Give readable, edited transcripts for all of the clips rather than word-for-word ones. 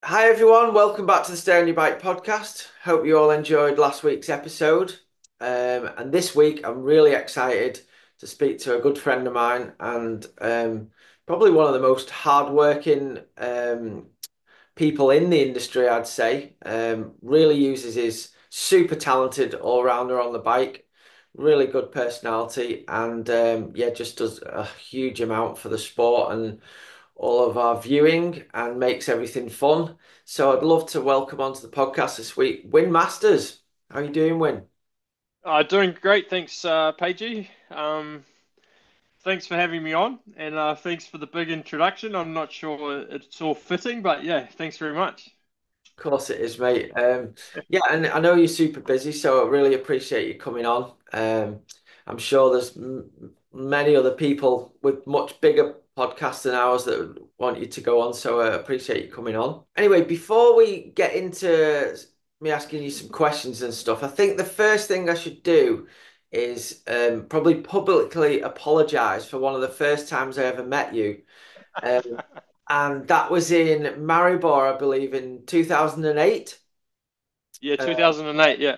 Hi everyone, welcome back to the Stay on Your Bike podcast. Hope you all enjoyed last week's episode. And this week I'm really excited to speak to a good friend of mine and probably one of the most hardworking people in the industry, I'd say. Really uses his super talented all-rounder on the bike, really good personality, and yeah, just does a huge amount for the sport and all of our viewing and makes everything fun. So I'd love to welcome onto the podcast this week, Wyn Masters. How are you doing, Wyn? Doing great, thanks, Paigey. Thanks for having me on, and thanks for the big introduction. I'm not sure it's all fitting, but yeah, thanks very much. Of course it is, mate. Yeah, and I know you're super busy, so I really appreciate you coming on. I'm sure there's m many other people with much bigger podcasts than ours that would want you to go on, so I appreciate you coming on. Anyway, before we get into me asking you some questions and stuff, I think the first thing I should do is probably publicly apologize for one of the first times I ever met you. Um, and that was in Maribor, I believe, in 2008. Yeah, Uh, 2008. Yeah,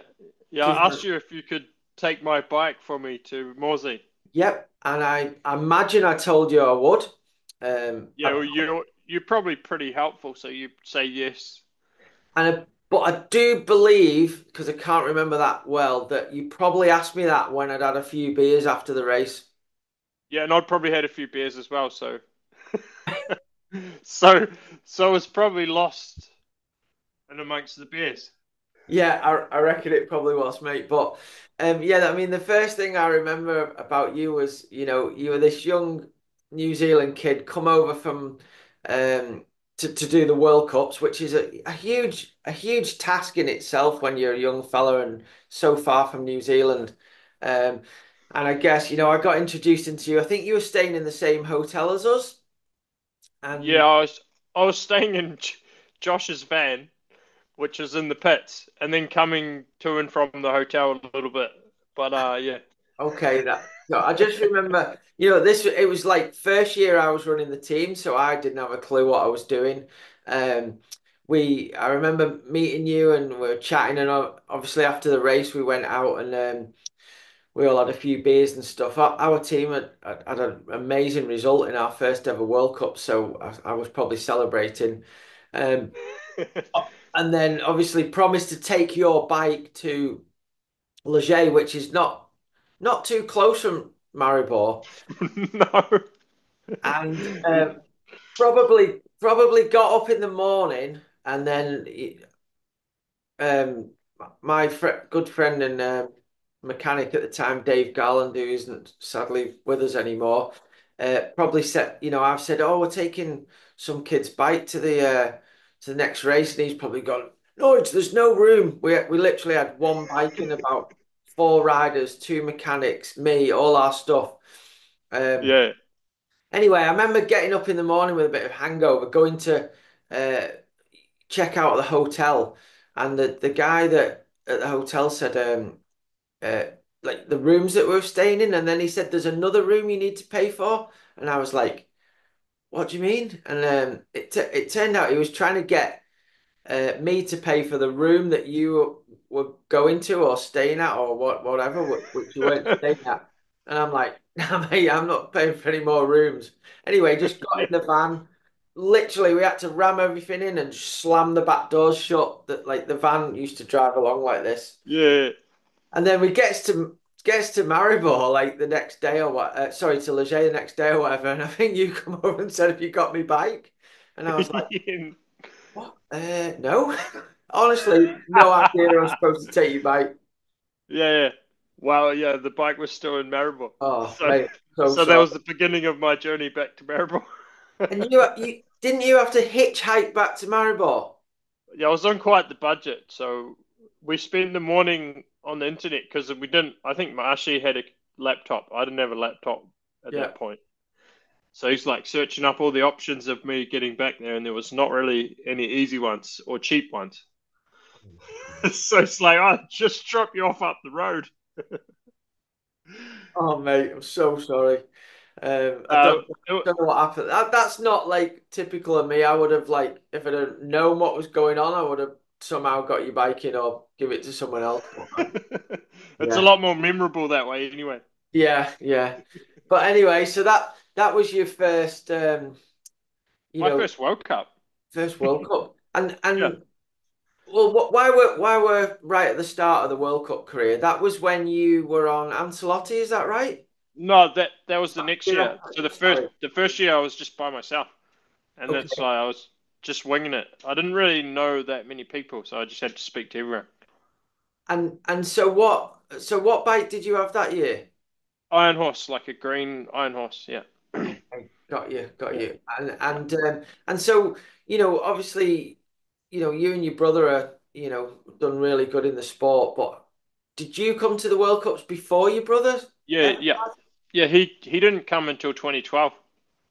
yeah. I asked 2000 you if you could take my bike for me to Morsey. Yep, and I imagine I told you I would. Yeah, well, you're probably pretty helpful, so you say yes. But I do believe, because I can't remember that well, that you probably asked me that when I'd had a few beers after the race. Yeah, and I'd probably had a few beers as well, so so so it's probably lost in amongst the beers. Yeah, I reckon it probably was, mate. But yeah, I mean, the first thing I remember about you was, you were this young New Zealand kid come over from um, to do the World Cups, which is a huge task in itself when you're a young fella and so far from New Zealand. Um, and I guess, I got introduced into you. I think you were staying in the same hotel as us, Yeah, and I was staying in Josh's van, which is in the pits, and then coming to and from the hotel a little bit. But yeah, okay, that no, I just remember, this it was like first year I was running the team, so I didn't have a clue what I was doing. Um, I remember meeting you and we were chatting, and obviously after the race we went out and we all had a few beers and stuff. Our team had an amazing result in our first ever World Cup, so I was probably celebrating. Um, and then obviously promised to take your bike to Leger, which is not too close from Maribor, no, and probably got up in the morning, and then um, my good friend and mechanic at the time, Dave Garland, who isn't sadly with us anymore, probably said, I've said, oh, we're taking some kid's bike to the next race, and he's probably gone, no, there's no room. We literally had one bike and about four riders, two mechanics, me, all our stuff. Um, yeah, Anyway, I remember getting up in the morning with a bit of hangover, going to uh, check out the hotel, and the guy that at the hotel said, uh, like the rooms that we were staying in, and then he said, "There's another room you need to pay for," and I was like, "What do you mean?" And it turned out he was trying to get me to pay for the room that you were going to or staying at or whatever, which you weren't staying at. And I'm like, nah, mate, I'm not paying for any more rooms. Anyway, just got yeah, in the van. Literally, we had to ram everything in and slam the back doors shut. That like the van used to drive along like this. yeah. And then we gets to Maribor like the next day or what? Sorry, to Leger the next day or whatever. And I think you come over and said, "Have you got me bike?" And I was like, what? No. Honestly, no idea I was supposed to take you back. Yeah. Well, yeah, the bike was still in Maribor, Oh, so mate, so so that sorry. was the beginning of my journey back to Maribor. And you didn't you have to hitchhike back to Maribor? Yeah, I was on quite the budget, so we spent the morning on the internet because we didn't. I think Mashi had a laptop. I didn't have a laptop at Yeah. that point, so he's like searching up all the options of me getting back there, and there was not really any easy ones or cheap ones. So it's like, I just drop you off up the road. Oh, mate, I'm so sorry. I Uh, it, don't know what happened. That's not like typical of me. I would have like if I'd have known what was going on, I would have somehow got your bike in or give it to someone else. it's a Yeah, lot more memorable that way, anyway. yeah, yeah. But anyway, so that was your first, you My know, first World Cup. first World Cup, and Yeah. well, why were right at the start of the World Cup career? That was when you were on Ancelotti, is that right? No, that was the next Yeah. year. So the first Sorry. the first year I was just by myself, and that's Okay. why I was just winging it. I didn't really know that many people, so I just had to speak to everyone. And so what bike did you have that year? Iron horse, like a green iron horse. Yeah. Okay, got you, got Yeah. you. Yeah. And so, obviously, you and your brother are, done really good in the sport, but did you come to the World Cups before your brother? Yeah. Uh, Yeah. Yeah. He didn't come until 2012.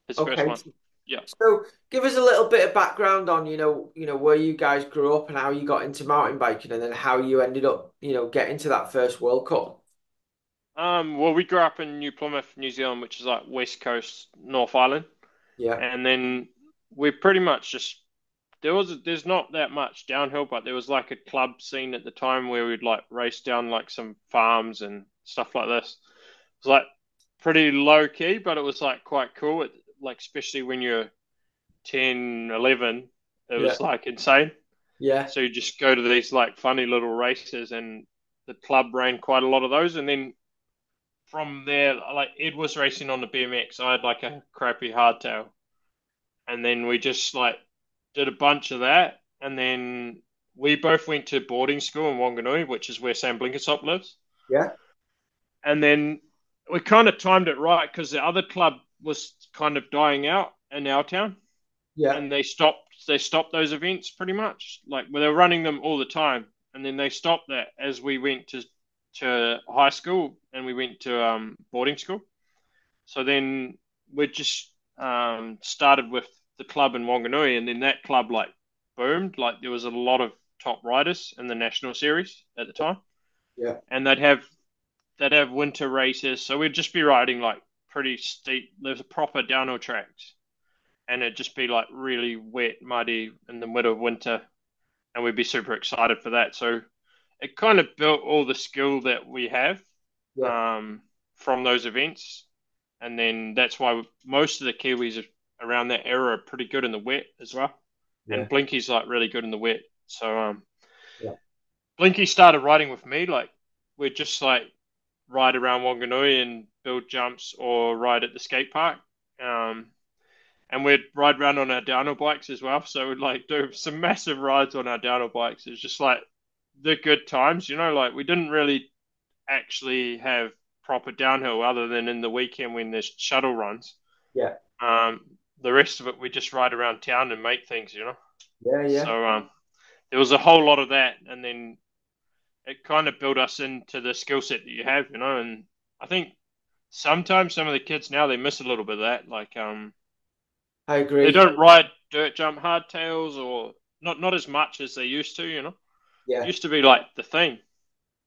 His first Okay. one. Yeah. So give us a little bit of background on, where you guys grew up and how you got into mountain biking and then how you ended up, getting to that first World Cup. Well, we grew up in New Plymouth, New Zealand, which is like West Coast, North Island, Yeah, and then we pretty much just there's not that much downhill, but there was like a club scene at the time where we'd like race down like some farms and stuff like this. It was like pretty low key, but it was like quite cool. Like especially when you're 10, 11, it yeah, was like insane. yeah, So you just go to these like funny little races, and the club ran quite a lot of those, and then from there, like Ed was racing on the BMX. I had like a crappy hardtail, and then we just like did a bunch of that, and then we both went to boarding school in Wanganui, which is where Sam Blenkinsop lives. yeah, And then we kind of timed it right because the other club was kind of dying out in our town, yeah, and they stopped those events pretty much. Like well, they were running them all the time, and then they stopped that as we went to high school and we went to boarding school. So then we just started with the club in Wanganui, and then that club like boomed. Like there was a lot of top riders in the national series at the time, yeah, and they'd have winter races. So we'd just be riding like pretty steep. There's a proper downhill tracks, and it'd just be like really wet, muddy in the middle of winter, and we'd be super excited for that. So it kind of built all the skill that we have yeah, um, from those events, and then that's why most of the Kiwis around that era are pretty good in the wet as well. yeah, And Blinky's like really good in the wet. So yeah, Blinky started riding with me. Like we'd just like ride around Wanganui and build jumps or ride at the skate park. Um, and we'd ride around on our downhill bikes as well. So we'd like do some massive rides on our downhill bikes. It was just like the good times, like we didn't really actually have proper downhill other than in the weekend when there's shuttle runs. yeah, Um, the rest of it, we just ride around town and make things. yeah, yeah. So there was a whole lot of that, and then it kind of built us into the skill set that you have. And I think sometimes some of the kids now they miss a little bit of that. Like I they agree. don't ride dirt jump hardtails or not as much as they used to. Yeah, Used to be like the thing.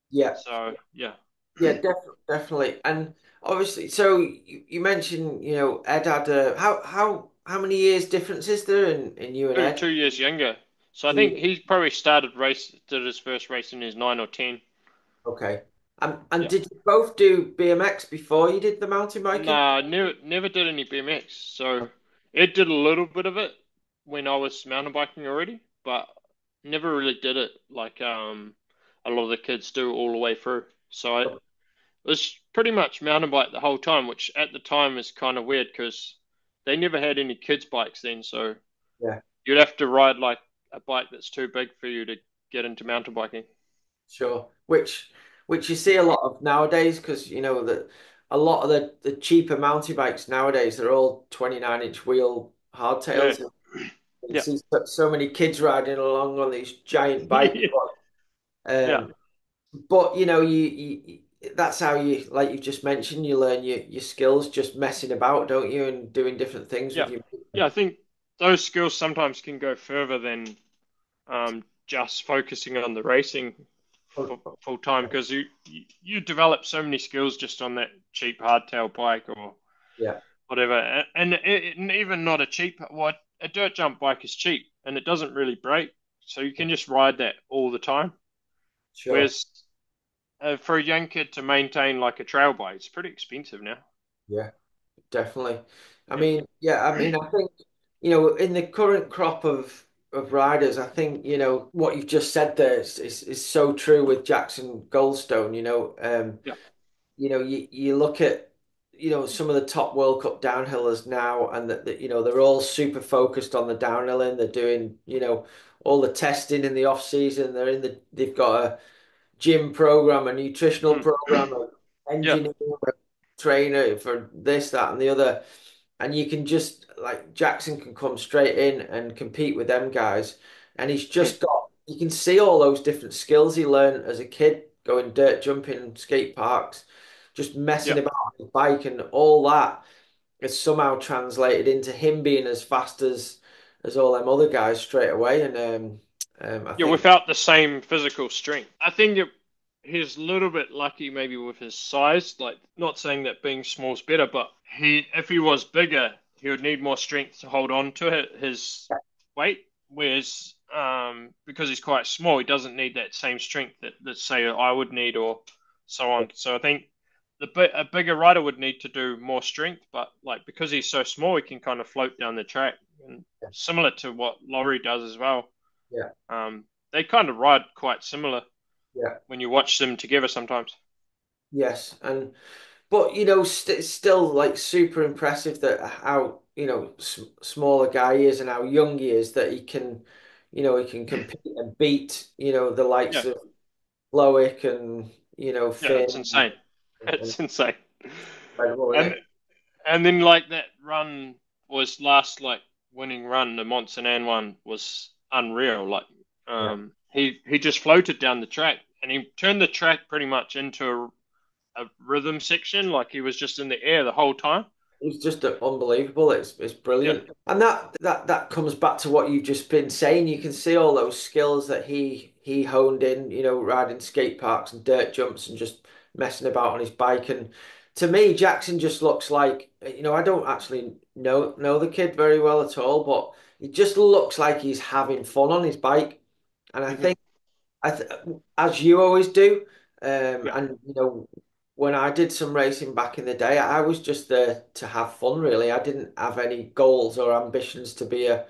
yeah, So yeah, yeah, definitely. And obviously, so you mentioned, Ed had how many years difference is there in you and two Ed? 2 years younger. So I think 2 years. he probably did his first race in his 9 or 10. Okay. And Yeah. did you both do BMX before you did the mountain biking? Nah, never did any BMX. So Ed did a little bit of it when I was mountain biking already, but never really did it like a lot of the kids do all the way through. So I was pretty much mountain bike the whole time, which at the time is kind of weird because they never had any kids bikes then. So Yeah, you'd have to ride like a bike that's too big for you to get into mountain biking. sure. Which you see a lot of nowadays because that a lot of the cheaper mountain bikes nowadays they're all 29-inch wheel Yeah, hardtails. You yeah, see so many kids riding along on these giant bikes. yeah, yeah, But that's how you, like you've just mentioned, you learn your skills just messing about, don't you, and doing different things with yeah, your. yeah. I think those skills sometimes can go further than just focusing on the racing full time because you develop so many skills just on that cheap hardtail bike or Yeah, whatever. And even not a cheap, well, a dirt jump bike is cheap and it doesn't really break, so you can just ride that all the time. Sure. Whereas for a young kid to maintain like a trail bike, it's pretty expensive now. Yeah, definitely. Yeah, I think, in the current crop of riders, I think, what you've just said there is so true with Jackson Goldstone, yeah, you look at, some of the top World Cup downhillers now, and that, they're all super focused on the downhilling. They're doing, all the testing in the off season. They've got a gym program, a nutritional mm, program, an yeah, engineer, a trainer for this, that, and the other. And you can just like Jackson can come straight in and compete with them guys. And he's mm, just got, you can see all those different skills he learned as a kid, going dirt jumping, skate parks, just messing yeah. about on his bike, and all that is somehow translated into him being as fast as all them other guys straight away. And I Yeah, think, without the same physical strength. I think he's a little bit lucky maybe with his size. Like, not saying that being small is better, but if he was bigger, he would need more strength to hold on to his weight. Whereas, because he's quite small, he doesn't need that same strength that say I would need or so on. So I think a bigger rider would need to do more strength, but like because he's so small, he can kind of float down the track, and similar to what Laurie does as well. yeah, They kind of ride quite similar yeah, when you watch them together sometimes. yes, and but it's still like super impressive that how smaller guy he is and how young he is, that he can compete and beat the likes Yeah, of Loic and yeah, Finn it's insane. and It's insane. incredible, isn't And it? and then like that run was last like winning run, the Montsanan one was unreal. Like Yeah, he just floated down the track and he turned the track pretty much into a rhythm section, like he was just in the air the whole time. it's just unbelievable. It's Yeah, brilliant, and that comes back to what you've just been saying. You can see all those skills that he honed in, riding skate parks and dirt jumps and just messing about on his bike. And to me, Jackson just looks like, I don't actually know the kid very well at all, but he just looks like he's having fun on his bike. And I hmm, think I th as you always do, yeah, and when I did some racing back in the day, I was just there to have fun. Really, I didn't have any goals or ambitions to be a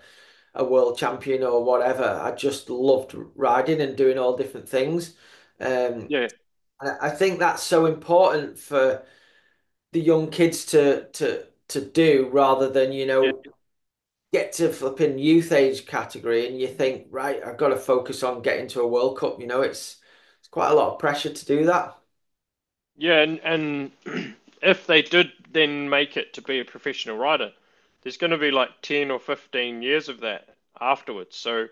world champion or whatever. I just loved riding and doing all different things. yeah, I think that's so important for the young kids to do, rather than yeah. get to flipping youth age category and you think, right, I've got to focus on getting to a World Cup. It's quite a lot of pressure to do that. Yeah, and if they did then make it to be a professional rider, there's going to be like 10 or 15 years of that afterwards. So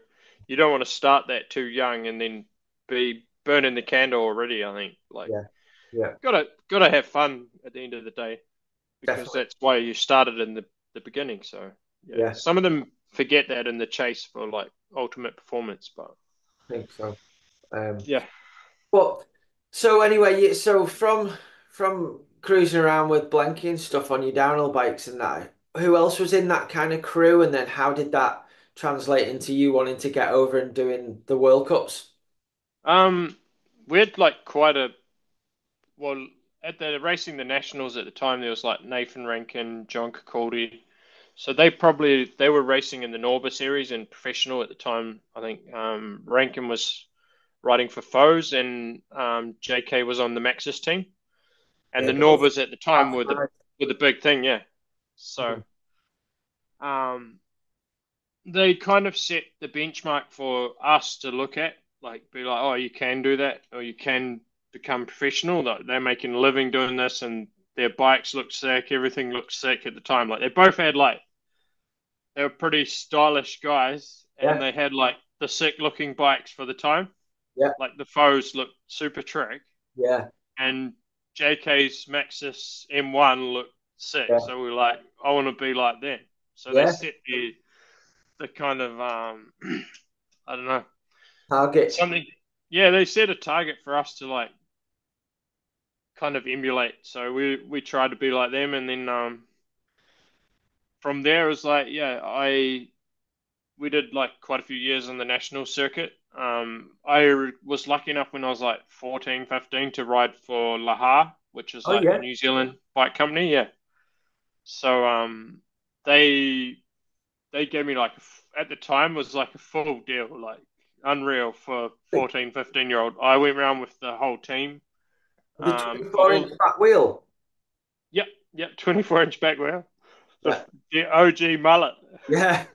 you don't want to start that too young and then be burning the candle already, I think. Like Yeah, yeah, gotta have fun at the end of the day because definitely. that's why you started in the beginning. So yeah, Yeah, some of them forget that in the chase for like ultimate performance, but I think so. Um, yeah. but so anyway, so from cruising around with Blanky and stuff on your downhill bikes and that, who else was in that kind of crew? And then how did that translate into you wanting to get over and doing the World Cups? Um, we had like quite a well, at the racing the nationals at the time, there was like Nathan Rankin, John Cicaldi. So they were racing in the Norba series and professional at the time. I think Rankin was riding for Foes and JK was on the Maxis team. And Yeah, the those Norbas at the time are nice. were the big thing, yeah. So Mhm. um, they kind of set the benchmark for us to look at, like be like, oh, you can do that, or you can become professional. They're making a living doing this, and their bikes look sick. Everything looked sick at the time. Like they both had like they were pretty stylish guys, and Yeah, they had like the sick looking bikes for the time. yeah, Like the foes looked super trick, yeah, and JK's Maxis M1 looked sick. yeah, So we were like, I want to be like them. So they yeah. set the kind of I don't know, Target. something. Yeah, they set a target for us to like kind of emulate. So we tried to be like them, and then from there, it was like, yeah, I we did like quite a few years on the national circuit. Was lucky enough when I was like 14, 15 to ride for Laha, which is Oh like a yeah. New Zealand bike company. Yeah. So they they gave me like at the time was like a full deal, like unreal for The, 14, 15 year old. I went around with the whole team. the For 24-inch all, back wheel. yep, yep, 24-inch back wheel, the Yeah. the OG mullet, Yeah.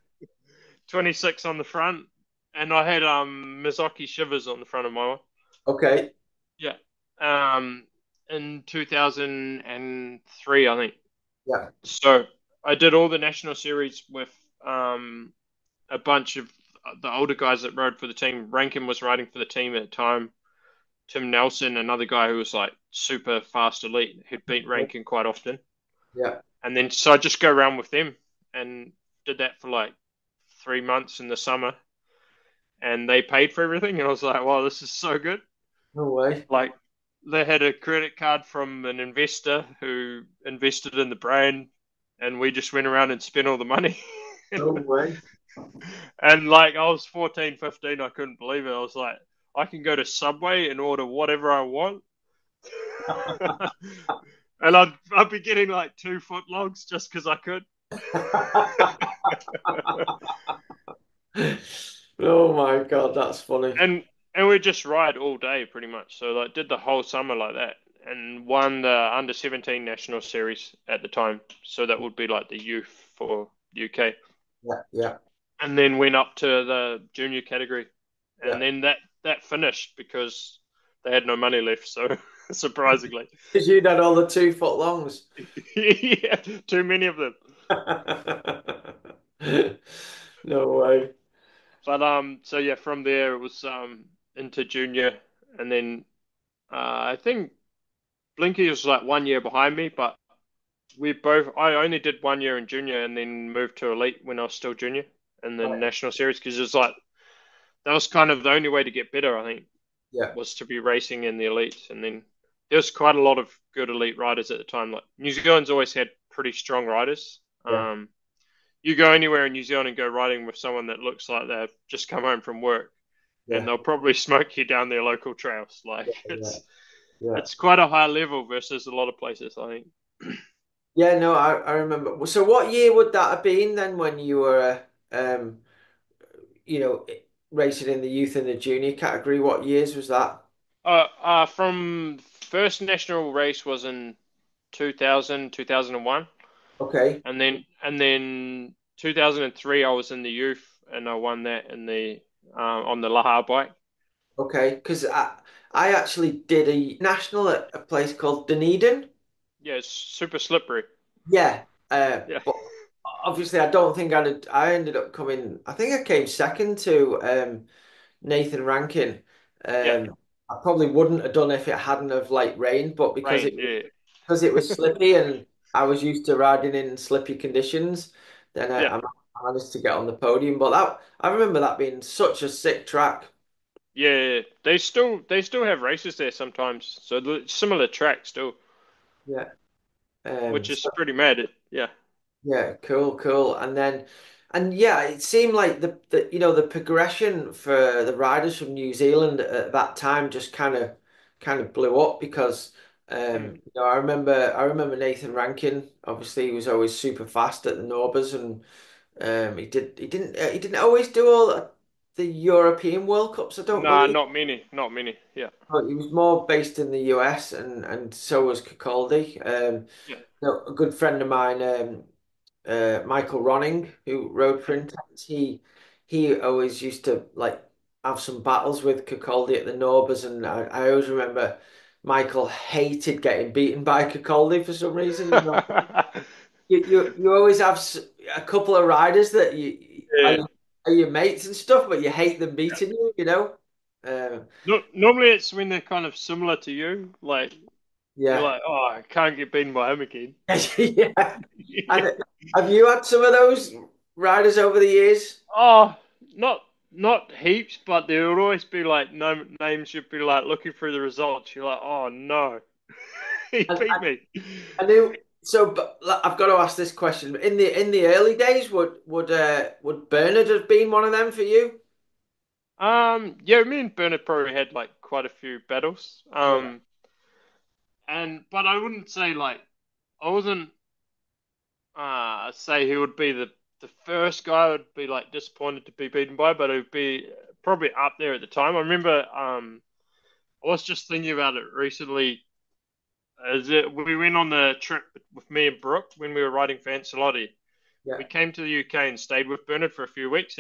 26 on the front, and I had Mizaki shivers on the front of my one. Okay. Yeah. Um, in 2003, I think. Yeah. So I did all the national series with um a bunch of the older guys that rode for the team. Rankin was riding for the team at the time. Tim Nelson, another guy who was like super fast elite, who'd beat Rankin quite often. Yeah. And then so I just go around with them and did that for like 3 months in the summer, and they paid for everything. And I was like, wow, this is so good. No way. Like they had a credit card from an investor who invested in the brand, and we just went around and spent all the money. No way. And like I was 14, 15, I couldn't believe it. I was like, I can go to Subway and order whatever I want. And I'd be getting like 2 foot logs just because I could. Oh my God, that's funny. And we just ride all day pretty much. So like did the whole summer like that and won the under 17 national series at the time. So that would be like the youth for UK. Yeah. Yeah. And then went up to the junior category. Yeah. And then that finished because they had no money left, so surprisingly. Because you'd had all the 2 foot longs. Yeah, too many of them. No way. But so yeah, from there it was into junior, and then I think Blinky was like 1 year behind me, but I only did 1 year in junior and then moved to elite when I was still junior in the Right. national series because it was like that was kind of the only way to get better, I think, Yeah. was to be racing in the elite. And then there was quite a lot of good elite riders at the time. Like New Zealand's always had pretty strong riders. Yeah. You go anywhere in New Zealand and go riding with someone that looks like they've just come home from work, and Yeah. they'll probably smoke you down their local trails. Yeah. Like Yeah. Yeah. it's quite a high level versus a lot of places, I think. Yeah. No, I remember. So, what year would that have been then when you were, you know, racing in the youth and the junior category? What years was that? From first national race was in 2000, 2001. Okay. And then 2003 I was in the youth and I won that in the on the Laha bike. Okay. Because I actually did a national at a place called Dunedin. Yeah, it's super slippery. Yeah. Yeah, But obviously, I don't think I ended up coming. I think I came second to Nathan Rankin. yeah, I probably wouldn't have done if it hadn't have like rained, but rain. Yeah, because it was slippy and I was used to riding in slippy conditions, then yeah, I managed to get on the podium. But that I remember that being such a sick track. yeah. They still have races there sometimes. So similar track still, Yeah. which is So pretty mad. Yeah. yeah, cool, cool. And yeah, it seemed like the the progression for the riders from New Zealand at that time just kind of blew up because Mm. I remember Nathan Rankin. Obviously, he was always super fast at the Norbers, and he didn't always do all the European World Cups. I don't Nah, believe. not many, not many. Yeah, But he was more based in the US, and so was Capaldi. yeah. No, a good friend of mine, Michael Ronning, who rode for Mm. Intense, he always used to like have some battles with Capaldi at the Norbers, and I always remember Michael hated getting beaten by Capaldi for some reason. You always have a couple of riders that Yeah. are your mates and stuff, but you hate them beating you, you know? Um, No, normally it's when they're kind of similar to you. Like you're yeah. like, oh, I can't get beaten by him again. Yeah. Yeah. And have you had some of those riders over the years? Oh, not heaps, but there would always be like no names. You'd be like looking through the results. You're like, oh no, he And beat me. I knew. So, but I've got to ask this question. In the early days, would Bernard have been one of them for you? Yeah, me and Bernard probably had like quite a few battles. Yeah, And but I wouldn't say like I wasn't say he would be the first guy I would be like disappointed to be beaten by, but it would be probably up there at the time. I remember I was just thinking about it recently. We went on the trip with me and Brooke when we were riding for Ancelotti. yeah, We came to the UK and stayed with Bernard for a few weeks,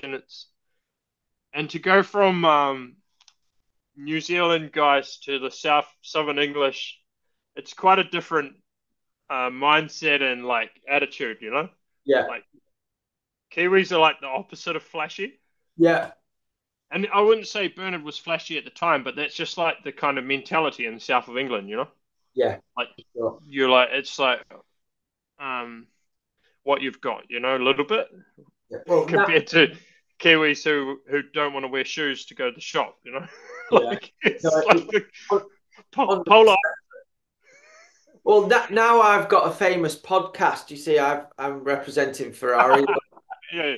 and to go from New Zealand guys to the Southern English, it's quite a different mindset and like attitude, you know. yeah, Like Kiwis are like the opposite of flashy. yeah, And I wouldn't say Bernard was flashy at the time, but that's just like the kind of mentality in the south of England, you know? yeah. Like Sure. you're like it's like um what you've got, you know, a little bit Yeah. Well, compared to Kiwis who don't want to wear shoes to go to the shop, you know? yeah. Like No, it's like the on, on polar. well, that now I've got a famous podcast. You see, I'm representing Ferrari. Yeah.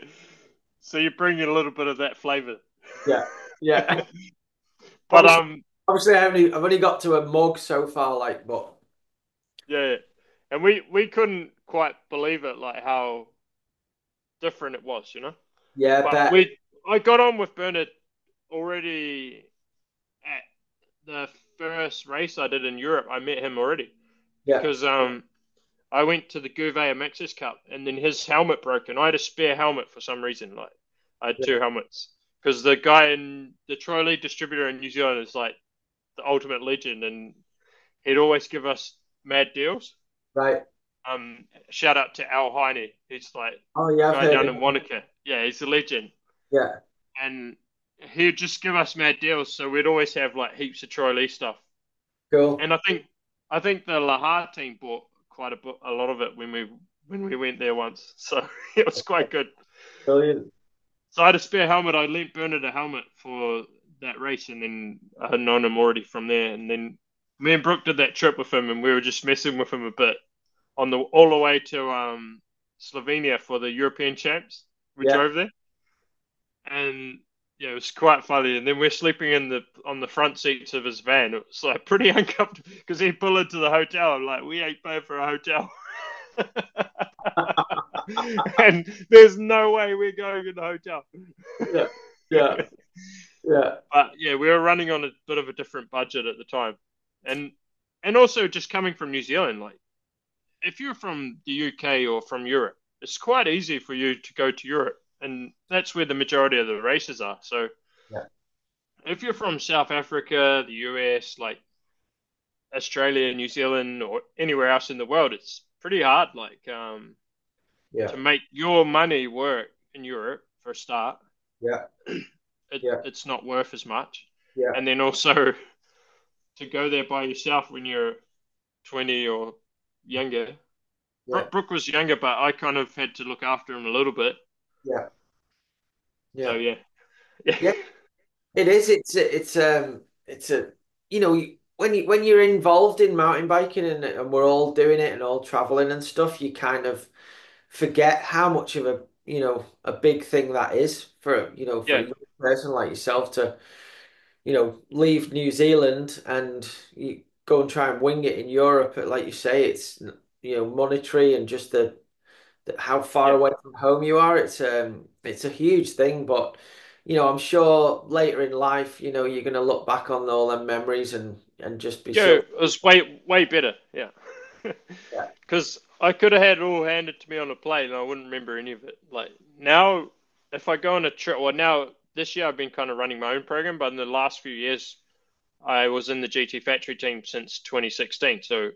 So you bring in a little bit of that flavor. Yeah, yeah. But Obviously, obviously, I've only got to a mug so far. Like, but yeah. And we couldn't quite believe it like how different it was, you know? yeah, But bet. I got on with Bernard already at the first race I did in Europe. I met him already Yeah, because I went to the Gouveia Maxis Cup and then his helmet broke and I had a spare helmet for some reason. Like I had two yeah. helmets because the guy in the Troy Lead distributor in New Zealand is like the ultimate legend and he'd always give us mad deals. Right. Shout out to Al Heine. He's like Oh, yeah, I've guy heard down it. in Wanaka. Yeah, he's a legend. Yeah, And he'd just give us mad deals, so we'd always have like heaps of Troy Lee stuff. cool. And I think the Lahar team bought a lot of it when we went there once, so it was quite good. Brilliant. So I had a spare helmet. I lent Bernard a helmet for that race, and then I had known him already from there. And then me and Brooke did that trip with him, and we were just messing with him a bit on the all the way to Slovenia for the European champs. We Yeah, drove there. And yeah, it was quite funny. And then we're sleeping in the on the front seats of his van. It was like pretty uncomfortable because he pulled into the hotel. I'm like, we ain't paying for a hotel, and there's no way we're going in the hotel. yeah, yeah, yeah, But yeah, we were running on a bit of a different budget at the time, and and also just coming from New Zealand, like if you're from the UK or from Europe, it's quite easy for you to go to Europe, and that's where the majority of the races are. So yeah, if you're from South Africa, the US, like Australia, New Zealand, or anywhere else in the world, it's pretty hard, like yeah, to make your money work in Europe for a start. yeah, yeah, It's not worth as much, yeah, and then also to go there by yourself when you're 20 or younger. yeah, Brooke was younger, but I kind of had to look after him a little bit. yeah, So yeah. yeah, yeah, Yeah, it is. It's a when you're involved in mountain biking and we're all doing it and all traveling and stuff, you kind of forget how much of a big thing that is for for a yeah, young person like yourself to leave New Zealand and you go and try and wing it in Europe. Like you say, it's monetary and just how far yeah. away from home you are. It's a huge thing, but I'm sure later in life, you're gonna look back on all them memories and just be Yeah, so it was way better. Yeah, yeah. because I could have had it all handed to me on a plate and I wouldn't remember any of it. Like now, if I go on a trip, well, now this year I've been kind of running my own program, but in the last few years I was in the GT Factory team since 2016. So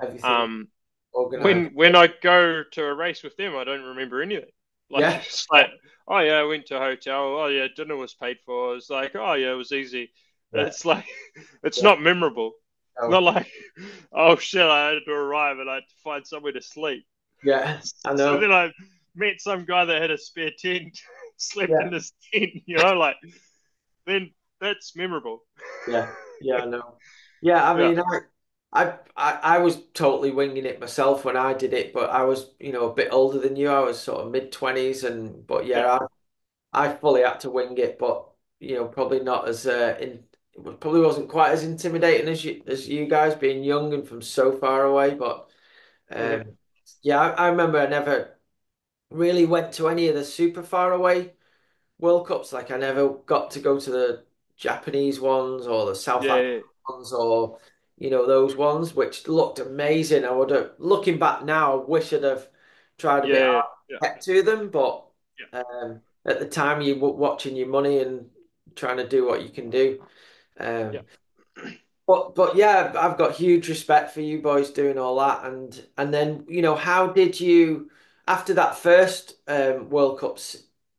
Everything um, organized. when I go to a race with them, I don't remember anything. Like Yeah, it's like, oh yeah, I went to a hotel. Oh yeah, dinner was paid for. It's like, oh yeah, it was easy. yeah, It's like, it's yeah, not memorable. It's not no, like, oh shit, I had to arrive and I had to find somewhere to sleep. yeah. I So know. then I met some guy that had a spare tent, slept Yeah, in his tent. You know, like then that's memorable. yeah, yeah. I know. Yeah, I Yeah, mean, I was totally winging it myself when I did it, but I was, a bit older than you. I was sort of mid-20s, and but Yeah, yeah, I fully had to wing it, but probably not as probably wasn't quite as intimidating as you guys being young and from so far away. But hmm um, yeah, I remember I never really went to any of the super far away World Cups. Like I never got to go to the Japanese ones or the South yeah, African yeah, ones or those ones, which looked amazing. I would have, looking back now, I wish I'd have tried a bit yeah, hard yeah, to get to them, but yeah, at the time you were watching your money and trying to do what you can do. yeah. Um, but yeah, I've got huge respect for you boys doing all that, and then how did you after that first World Cup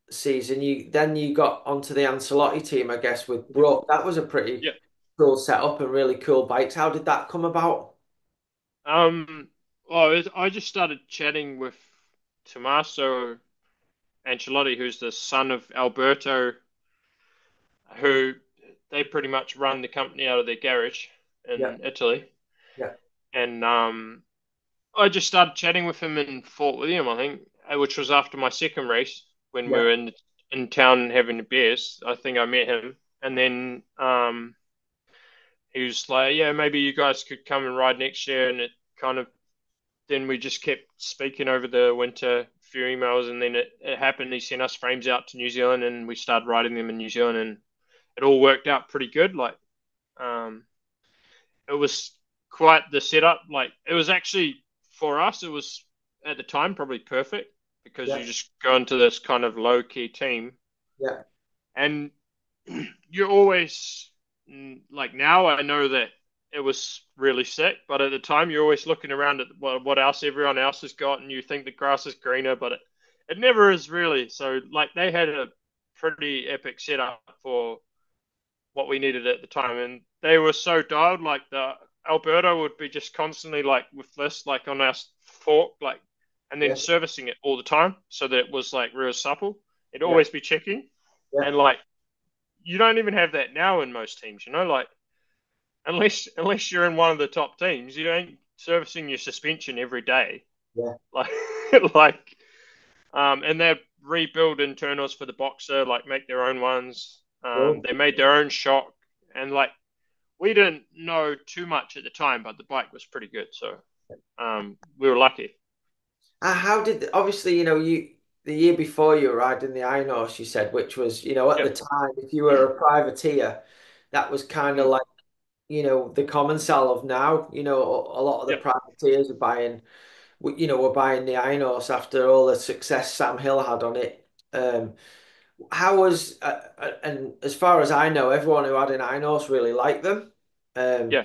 season? You got onto the Ancelotti team, I guess, with Mhm. Brooke. That was a pretty Yeah. cool setup and really cool bikes. How did that come about? I just started chatting with Tommaso Ancelotti, who's the son of Alberto, who they pretty much run the company out of their garage Yeah, in Italy. yeah, And I just started chatting with him in Fort William, I think, which was after my second race when we yeah, were in town having the beers. I think I met him, and then he was like, "Yeah, maybe you guys could come and ride next year." And it kind of then we just kept speaking over the winter, few emails, and then it happened. He sent us frames out to New Zealand, and we started riding them in New Zealand, and it all worked out pretty good. Um, it was quite the setup. Like, it was actually for us, it was at the time probably perfect because you yeah, just go into this kind of low key team, yeah, and you're always like now I know that it was really sick, but at the time you're always looking around at what else everyone else has got, and you think the grass is greener, but it never is really. So like they had a pretty epic setup for what we needed at the time, and they were so dialed. Like the Alberto would be just constantly like with this like on our fork like, and then yeah, servicing it all the time so that it was like real supple. It'd yeah, always be checking, yeah, and like you don't even have that now in most teams. Like unless you're in one of the top teams, you ain't servicing your suspension every day. yeah. Like like and they rebuild internals for the boxer, like make their own ones. Cool. They made their own shock, and like we didn't know too much at the time, but the bike was pretty good, so we were lucky. How did obviously you the year before you were riding the Iron Horse, you said, which was at the Yep. time, if you were a privateer, that was kind of Mm. like the common sell of now. A lot of the Yep. privateers are buying, were buying the Iron Horse after all the success Sam Hill had on it. How was and as far as I know, everyone who had an Iron Horse really liked them. Um, Yeah.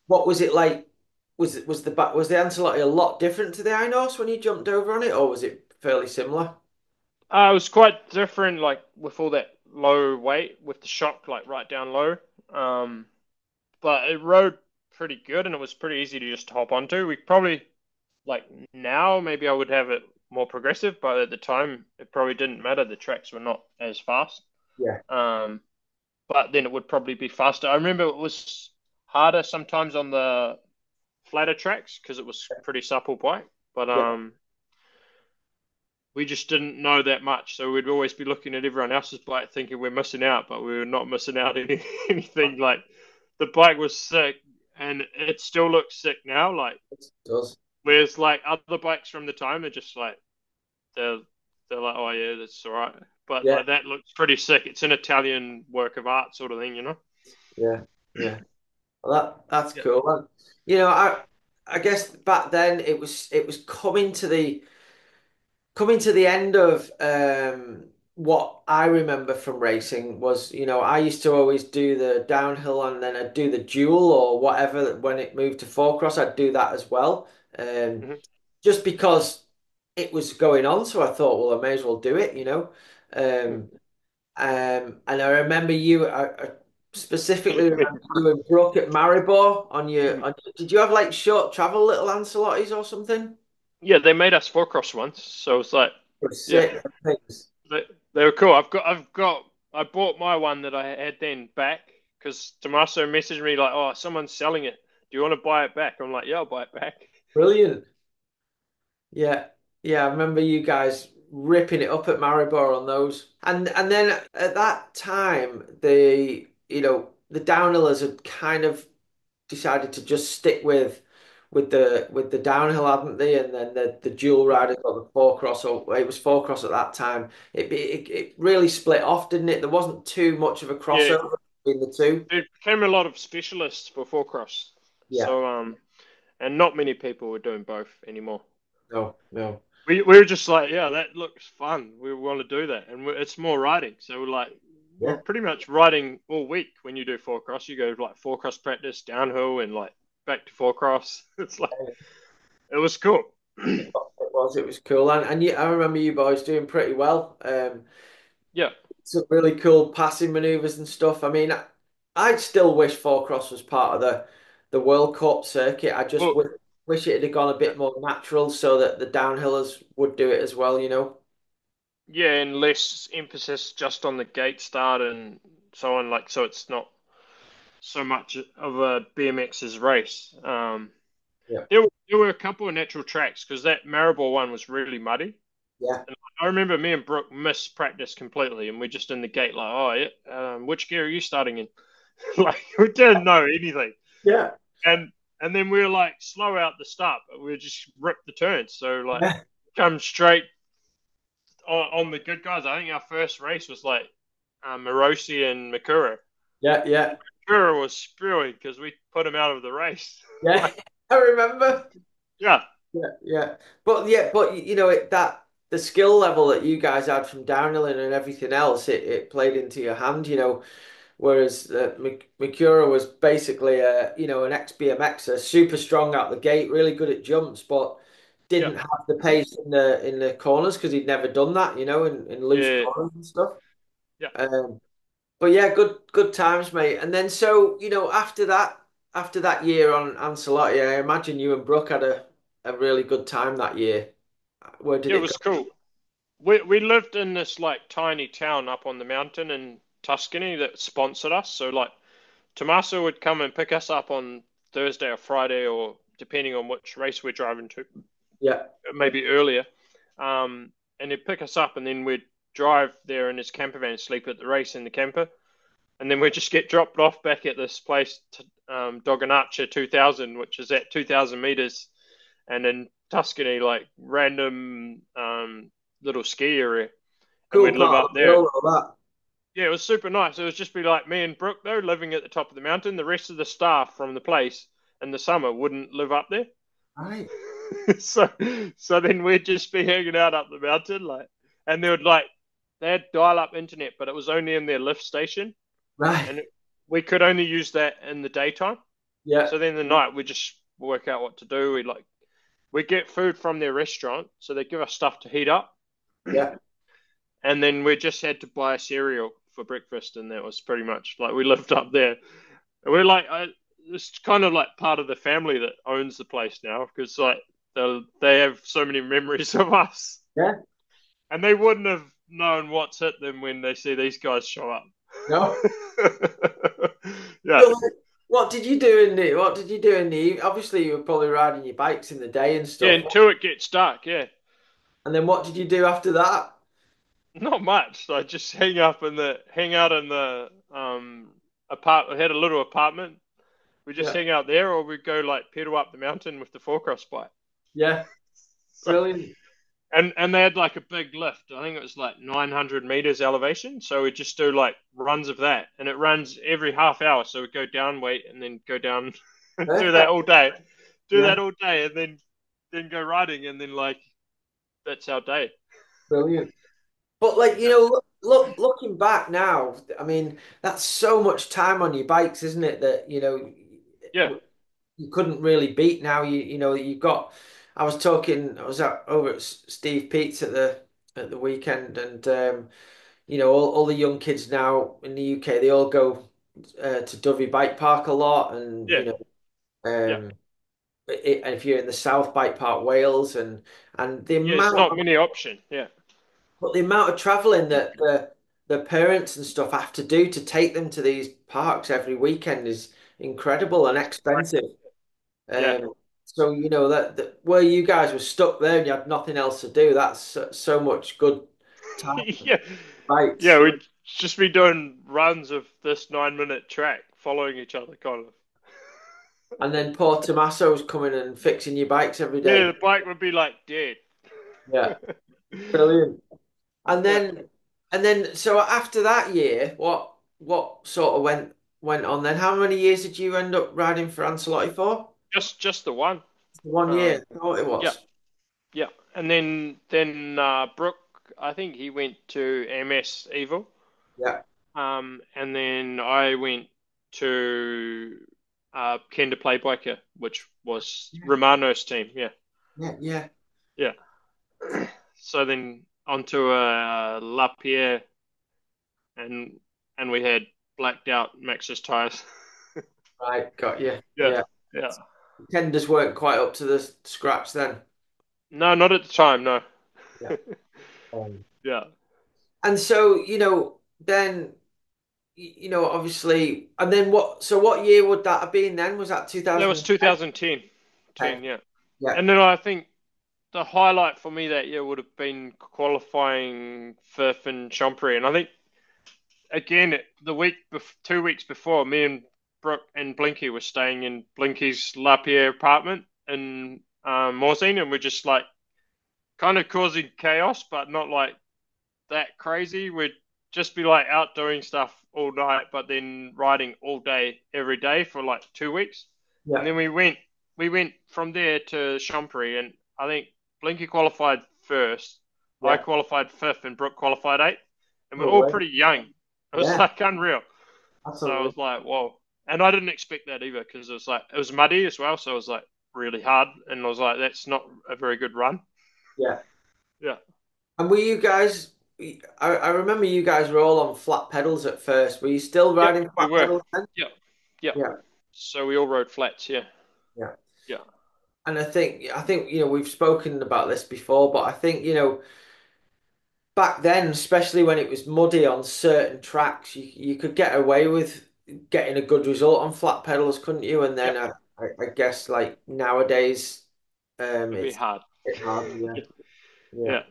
what was it like? Was the Ancelotti a lot different to the Iron Horse when you jumped over on it, or was it fairly similar? It was quite different, like with all that low weight, with the shock like right down low. Um, but it rode pretty good, and it was pretty easy to just hop onto. We probably like now maybe I would have it more progressive, but at the time it probably didn't matter. The tracks were not as fast. Yeah, Um, but then it would probably be faster. I remember it was harder sometimes on the flatter tracks because it was pretty supple bike, but yeah, we just didn't know that much. So we'd always be looking at everyone else's bike thinking we're missing out, but we were not missing out anything. Like the bike was sick and it still looks sick now. Like it does. whereas like other bikes from the time are just like they're they're like, oh yeah, that's all right. But Yeah, like that looks pretty sick. It's an Italian work of art sort of thing. yeah, yeah. Well, that's Yeah. cool. And, I guess back then it was coming to the end of what I remember from racing was, I used to always do the downhill and then I'd do the dual or whatever. When it moved to four cross, I'd do that as well. hmm Just because it was going on, so I thought, well, I may as well do it. Um, and I remember I specifically remember you and Brooke at Maribor did you have like short travel little Ancelottis or something? Yeah, they made us four cross once, so it's like, They were yeah, sick things. they were cool. I bought my one that I had then back because Tommaso messaged me like, oh, someone's selling it. do you want to buy it back? I'm like, yeah, I'll buy it back. Brilliant. Yeah, yeah. I remember you guys ripping it up at Maribor on those, and then at that time, the downhillers had kind of decided to just stick with the downhill, hadn't they? And then the dual Yeah, riders got the four cross, or it was four cross at that time. It really split off, didn't it? There wasn't too much of a yeah. crossover between the two. There became a lot of specialists for four cross. Yeah, So and not many people were doing both anymore. no, no. We were just like, yeah, that looks fun. We want to do that, and it's more riding. So we're Yeah. pretty much riding all week. When you do four cross, you go like four cross practice downhill and like back to four cross. It's like it was cool. It was cool, and I remember you boys doing pretty well. Yeah. Some really cool passing maneuvers and stuff. I mean, I'd still wish four cross was part of the World Cup circuit. I just Well, wish it had gone a yeah, bit more natural so that the downhillers would do it as well, you know? yeah, and less emphasis just on the gate start and so on. Like, so it's not so much of a BMX's race. Yeah, There were a couple of natural tracks because that Maribor one was really muddy. yeah, And I remember me and Brooke missed practice completely, and we're just in the gate like, oh, yeah, which gear are you starting in? Like we didn't know anything, yeah, and then we were like slow out the start, but we just ripped the turns. So like yeah, come straight on the good guys. I think our first race was like Morosi and Makura. yeah, yeah, Makura was spewing because we put him out of the race. yeah. Like, I remember. yeah, Yeah, yeah, but you know that the skill level that you guys had from downhilling and everything else, it played into your hand, you know. Whereas Mikura was basically an ex-BMXer, super strong out the gate, really good at jumps, but yeah, didn't have the pace in the corners because he'd never done that, you know, in loose yeah, corners and stuff. yeah. Um, but yeah, good times, mate. And then so after that year on Ancelotti, I imagine you and Brooke had a really good time that year. Where did It it go? was cool. We lived in this like tiny town up on the mountain in Tuscany that sponsored us. So like Tommaso would come and pick us up on Thursday or Friday, or depending on which race we're driving to, Yeah, maybe earlier. And he'd pick us up, and then we'd drive there in his camper van, sleep at the race in the camper, and then we'd just get dropped off back at this place, Doganaccia 2000, which is at 2,000 meters, and in Tuscany, like random little ski area, and cool we'd live part up of the there. world, all that. Yeah, it was super nice. It was just be like me and Brooke though, living at the top of the mountain. The rest of the staff from the place in the summer wouldn't live up there. Right, so so then we'd just be hanging out up the mountain, like, and they had dial up internet, but it was only in their lift station, right, and we could only use that in the daytime. yeah, So then the night we just work out what to do. We get food from their restaurant, so they give us stuff to heat up, yeah. and then we just had to buy a cereal for breakfast, and that was pretty much like we lived up there. And we're like, it's kind of like part of the family that owns the place now because like they have so many memories of us, Yeah. and they wouldn't have known what's hit them when they see these guys show up. No. Yeah, So, like, what did you do in the obviously you were probably riding your bikes in the day and yeah. stuff. Until it gets dark, yeah. And then what did you do after that? Not much. I just hang out in the I had a little apartment. We just Yeah. hang out there, or we go like pedal up the mountain with the four cross bike. Yeah. So, Brilliant. and they had like a big lift. I think it was like 900 meters elevation. So we just do like runs of that, and it runs every half hour. So we go down, wait, and then go down, and do that Perfect. all day. Do Yeah. that all day, and then go riding, and then like that's our day. Brilliant. But like, Yeah, looking back now, I mean, that's so much time on your bikes, isn't it? That, yeah, you couldn't really beat now. You've got. I was over at Steve Pete's at the weekend, and all the young kids now in the UK, they all go to Dovey Bike Park a lot, and yeah, yeah, and if you're in the South Bike Park, Wales, and yeah. It's not many option. Yeah, the amount of travelling that the parents and stuff have to do to take them to these parks every weekend is incredible and expensive. Yeah. So that where you guys were stuck there and you had nothing else to do, that's so much good time, Yeah. right? Yeah, we'd just be doing runs of this 9 minute track, following each other, kind of. And then poor Tommaso's coming and fixing your bikes every Yeah, day. the bike would be like dead. Yeah, brilliant. And Yeah, then so after that year, what sort of went on then? How many years did you end up riding for Ancelotti for? just the one. 1 year, I thought it Yeah, was. yeah, and then Brooke, I think he went to MS Evil, Yeah, and then I went to Kenda Playbiker, which was yeah, Romano's team. Yeah, yeah, yeah. yeah. So then onto Lapierre, and and we had blacked out Max's tires. Right, got you. Yeah, Yeah, yeah. tenders weren't quite up to the scratch then. No, not at the time. No. Yeah. Um, Yeah, and so then obviously, and then what? So what year would that have been then? Was that that was 2010? 2010. 10, yeah. Yeah, And then I think the highlight for me that year would have been qualifying fifth in Chambéry. And I think again the 2 weeks before, me and Brooke and Blinky were staying in Blinky's Lapierre apartment in Morzine, and we're just like kind of causing chaos, but not like that crazy. We'd just be like out doing stuff all night, but then riding all day every day for like 2 weeks. And yeah, then we went from there to Chambéry, and I think Blinky qualified first, I yeah. qualified fifth, and Brooke qualified eighth, and we're No all way. pretty young. It was Yeah, like unreal. that's So I unreal. was like, whoa. And I didn't expect that either because it was muddy as well, so it was like really hard, and I was like, that's not a very good run. Yeah. Yeah, And were you guys? I remember you guys were all on flat pedals at first. Were you still yeah, riding we flat were. pedals then? Yeah, yeah. Yeah, So we all rode flats. Yeah, yeah. yeah, And I think we've spoken about this before, but I think back then, especially when it was muddy on certain tracks, you could get away with getting a good result on flat pedals, couldn't you? And yeah. then I guess like nowadays, It'd be it's hard. a bit harder. Yeah, yeah, Yeah,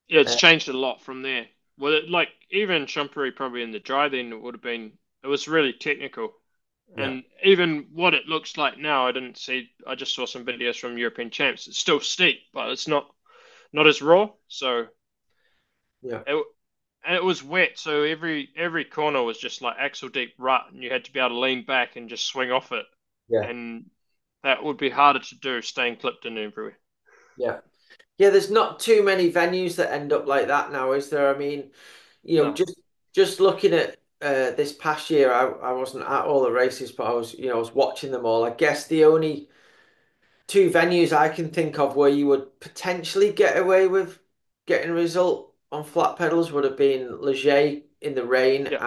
yeah. It's uh, changed a lot from there. Well, like even Shumperi probably in the dry then it would have been. It was really technical, yeah, and even what it looks like now, I didn't see. I just saw some videos from European champs. It's still steep, but it's not as raw. So yeah, it and it was wet, so every corner was just like axle deep rut, and you had to be able to lean back and just swing off it, yeah, and that would be harder to do staying clipped in everywhere. yeah. Yeah, there's not too many venues that end up like that now, is there? I mean, No, just looking at this past year, I wasn't at all the races, but I was watching them all. I guess the only two venues I can think of where you would potentially get away with getting a result on flat pedals would have been Leger in the rain yeah,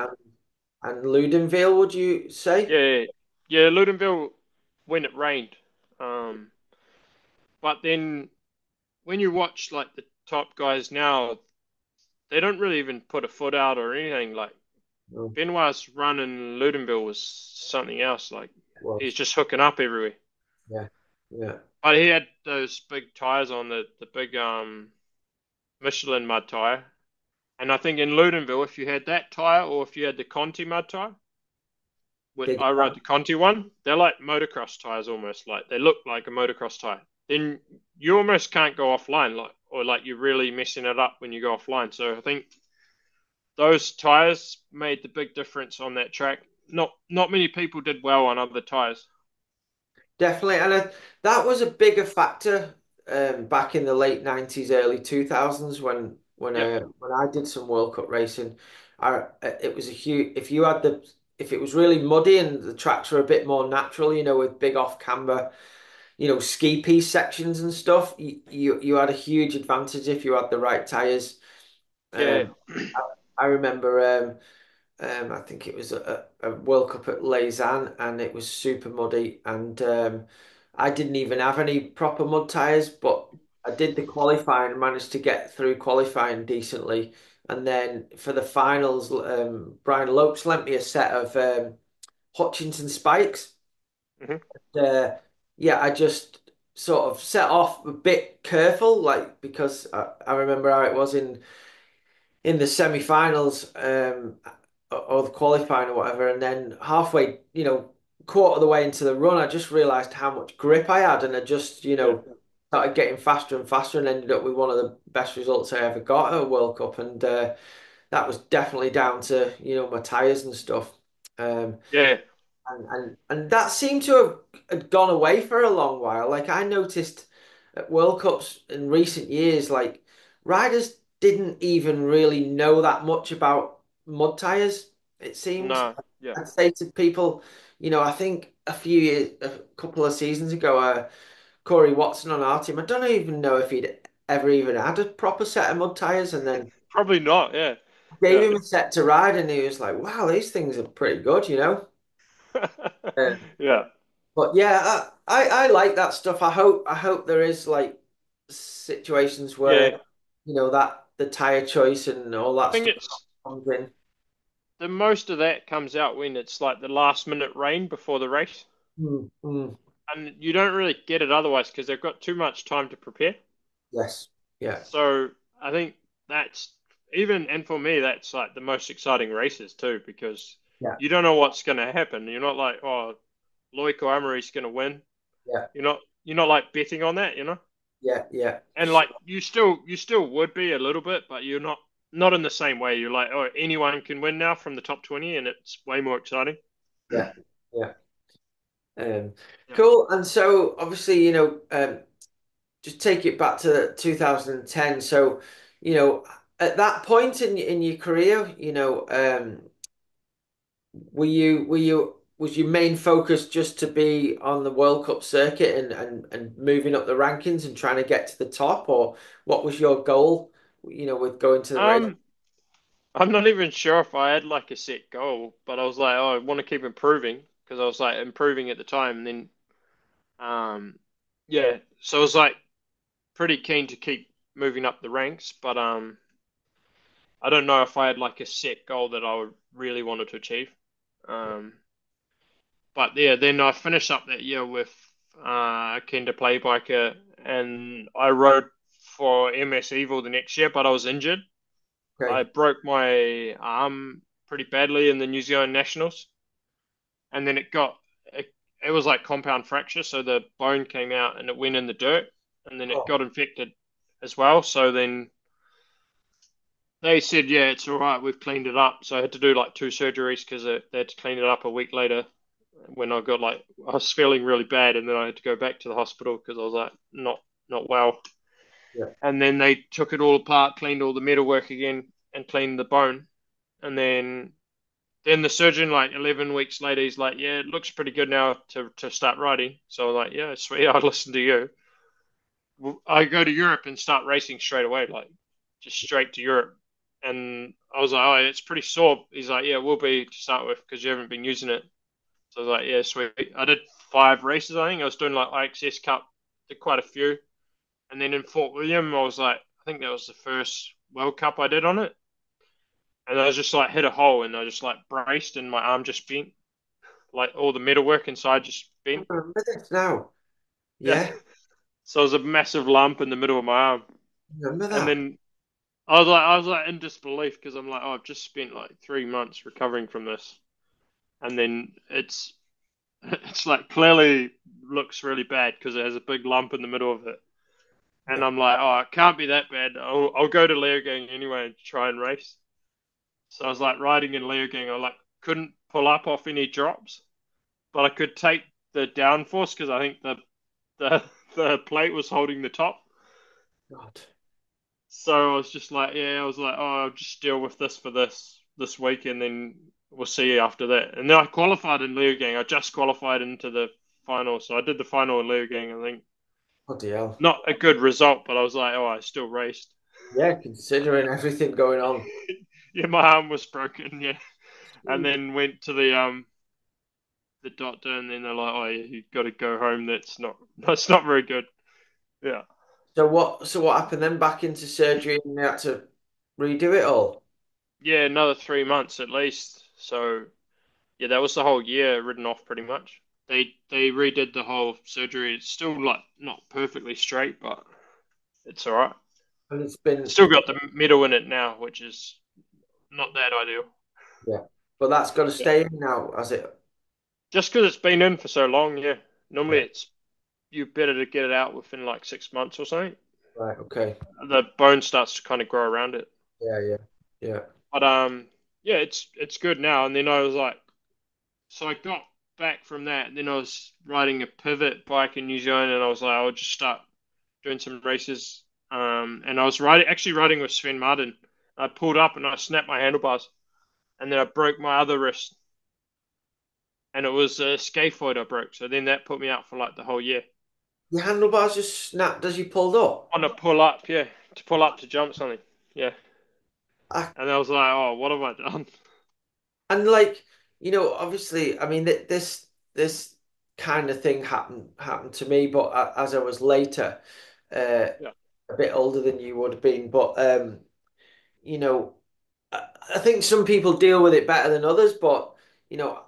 and Ludenville, would you say? yeah, yeah. Ludenville when it rained, um, but then when you watch like the top guys now, they don't really even put a foot out or anything. Like No, Benoit's run in Ludenville was something else. Like he's was just hooking up everywhere. yeah, yeah, But he had those big tires on the big Michelin mud tire. And I think in Ludenville, if you had that tire or if you had the Conti mud tire, big I rode fan. the Conti one, they're like motocross tires almost. Like they look like a motocross tire. Then you almost can't go offline, like or like you're really messing it up when you go offline. So I think those tires made the big difference on that track. Not many people did well on other tires. Definitely, and that was a bigger factor back in the late 90s, early 2000s Yep, when I did some World Cup racing. It was a huge if it was really muddy and the tracks were a bit more natural, with big off camber, ski piece sections and stuff. You had a huge advantage if you had the right tires. yeah, Um, I remember. I think it was a World Cup at Lausanne, and it was super muddy. And I didn't even have any proper mud tires, but I did the qualifying and managed to get through qualifying decently. And then for the finals, Brian Lopes lent me a set of Hutchinson spikes. hmm Uh, yeah, I just sort of set off a bit careful, like because I remember how it was in the semi-finals, or the qualifying or whatever, and then halfway, quarter of the way into the run, I just realised how much grip I had, and I just, Yeah, started getting faster and faster, and ended up with one of the best results I ever got at a World Cup, and that was definitely down to my tyres and stuff. Um, yeah, and that seemed to have had gone away for a long while. Like I noticed at World Cups in recent years, like riders didn't even really know that much about mud tires. It seemed. no, yeah. I'd say to people, I think a couple of seasons ago, Corey Watson on our team, I don't even know if he'd ever even had a proper set of mud tires, and then Probably not. Yeah, gave yeah, him a set to ride, and he was like, "Wow, these things are pretty good." yeah, But yeah, I like that stuff. I hope there is like situations where yeah. that the tire choice and all I that think stuff it's comes in. the most of that comes out when it's like the last minute rain before the race, Mm, mm, and you don't really get it otherwise because they've got too much time to prepare. yes. Yeah. So I think that's even, and for me, that's like the most exciting races too, because Yeah. you don't know what's going to happen. You're not like, oh, Loic or Emery's going to win. Yeah. You're not like betting on that. Yeah. Yeah. And like you still would be a little bit, but you're not in the same way. You're like, oh, anyone can win now from the top 20, and it's way more exciting. Yeah. Yeah. Um, Yeah. cool. And so obviously, just take it back to 2010. So, at that point in your career, was your main focus just to be on the World Cup circuit and moving up the rankings and trying to get to the top, or what was your goal, with going to the race? Um, I'm not even sure if I had like a set goal, but I was like, oh, I want to keep improving because I was like improving at the time. And then, yeah, so I was like pretty keen to keep moving up the ranks, but I don't know if I had like a set goal that I would really wanted to achieve. Um, but yeah, then I finished up that year with Kenda Playbiker, and I rode for MS Evil the next year, but I was injured. I Okay. broke my arm pretty badly in the New Zealand Nationals, and then it was like compound fracture, so the bone came out and it went in the dirt, and then it Oh, got infected as well. So then they said, yeah, it's all right, we've cleaned it up. So I had to do like two surgeries because they had to clean it up a week later when I got like I was feeling really bad, and then I had to go back to the hospital because I was like not well. yeah. And then they took it all apart, cleaned all the metalwork again, and cleaned the bone. And then the surgeon, like 11 weeks later, he's like, yeah, it looks pretty good now to start riding. So I was like, yeah, sweet, I'll listen to you. I go to Europe and start racing straight away, like just straight to Europe. And I was like, oh, it's pretty sore. He's like, yeah, it will be to start with because you haven't been using it. So I was like, yeah, sweet. I did 5 races, I think. I was doing like IXS Cup, did quite a few. And then in Fort William, I was like, I think that was the first World Cup I did on it. And I was just like hit a hole and I just like braced and my arm just bent. Like all the metalwork inside just I bent. remember this now. Yeah. Yeah, So it was a massive lump in the middle of my arm. I remember And that. then I was like in disbelief because I'm like, oh, I've just spent like 3 months recovering from this. And then it's like clearly looks really bad because it has a big lump in the middle of it. And Yeah. I'm like, oh, it can't be that bad. I'll go to Leogang anyway and try and race. So I was like riding in Leogang. I like couldn't pull up off any drops, but I could take the downforce because I think the the plate was holding the top. God. So I was just like, yeah, I was like, oh, I'll just deal with this for this week, and then we'll see after that. And then I qualified in Leogang. I just qualified into the final, so I did the final in Leogang. I think Bloody hell. not a good result, but I was like, oh, I still raced. Yeah, considering everything going on. Yeah, my arm was broken. Yeah, and then went to the doctor, and then they're like, oh, yeah, you got to go home. That's not very good. Yeah. So what happened then? Back into surgery and they had to redo it all. Yeah, another 3 months at least. So yeah, that was the whole year written off pretty much. they redid the whole surgery. It's still like not perfectly straight, but it's all right. And it's been, Still got the metal in it now, which is not that ideal. yeah. But that's got to Yeah. stay in now, has it? Just because it's been in for so long, yeah. Normally Yeah. it's you better to get it out within like 6 months or something. Right. Okay. The bone starts to kind of grow around it. Yeah. Yeah. Yeah. But yeah, it's good now. And then I was like, so I got back from that, and then I was riding a pivot bike in New Zealand, and I was like, I'll just start doing some races. And I was actually riding with Sven Martin. I pulled up and I snapped my handlebars, and then I broke my other wrist, and it was a scaphoid I broke. So then that put me out for like the whole year Your handlebars just snapped as you pulled up. on a pull up, yeah, to pull up to jump something, yeah. I, And I was like, oh, what have I done? and like, obviously, I mean, this kind of thing happened to me, but as I was later, uh, Yeah, a bit older than you would have been, but you know, I think some people deal with it better than others, but you know,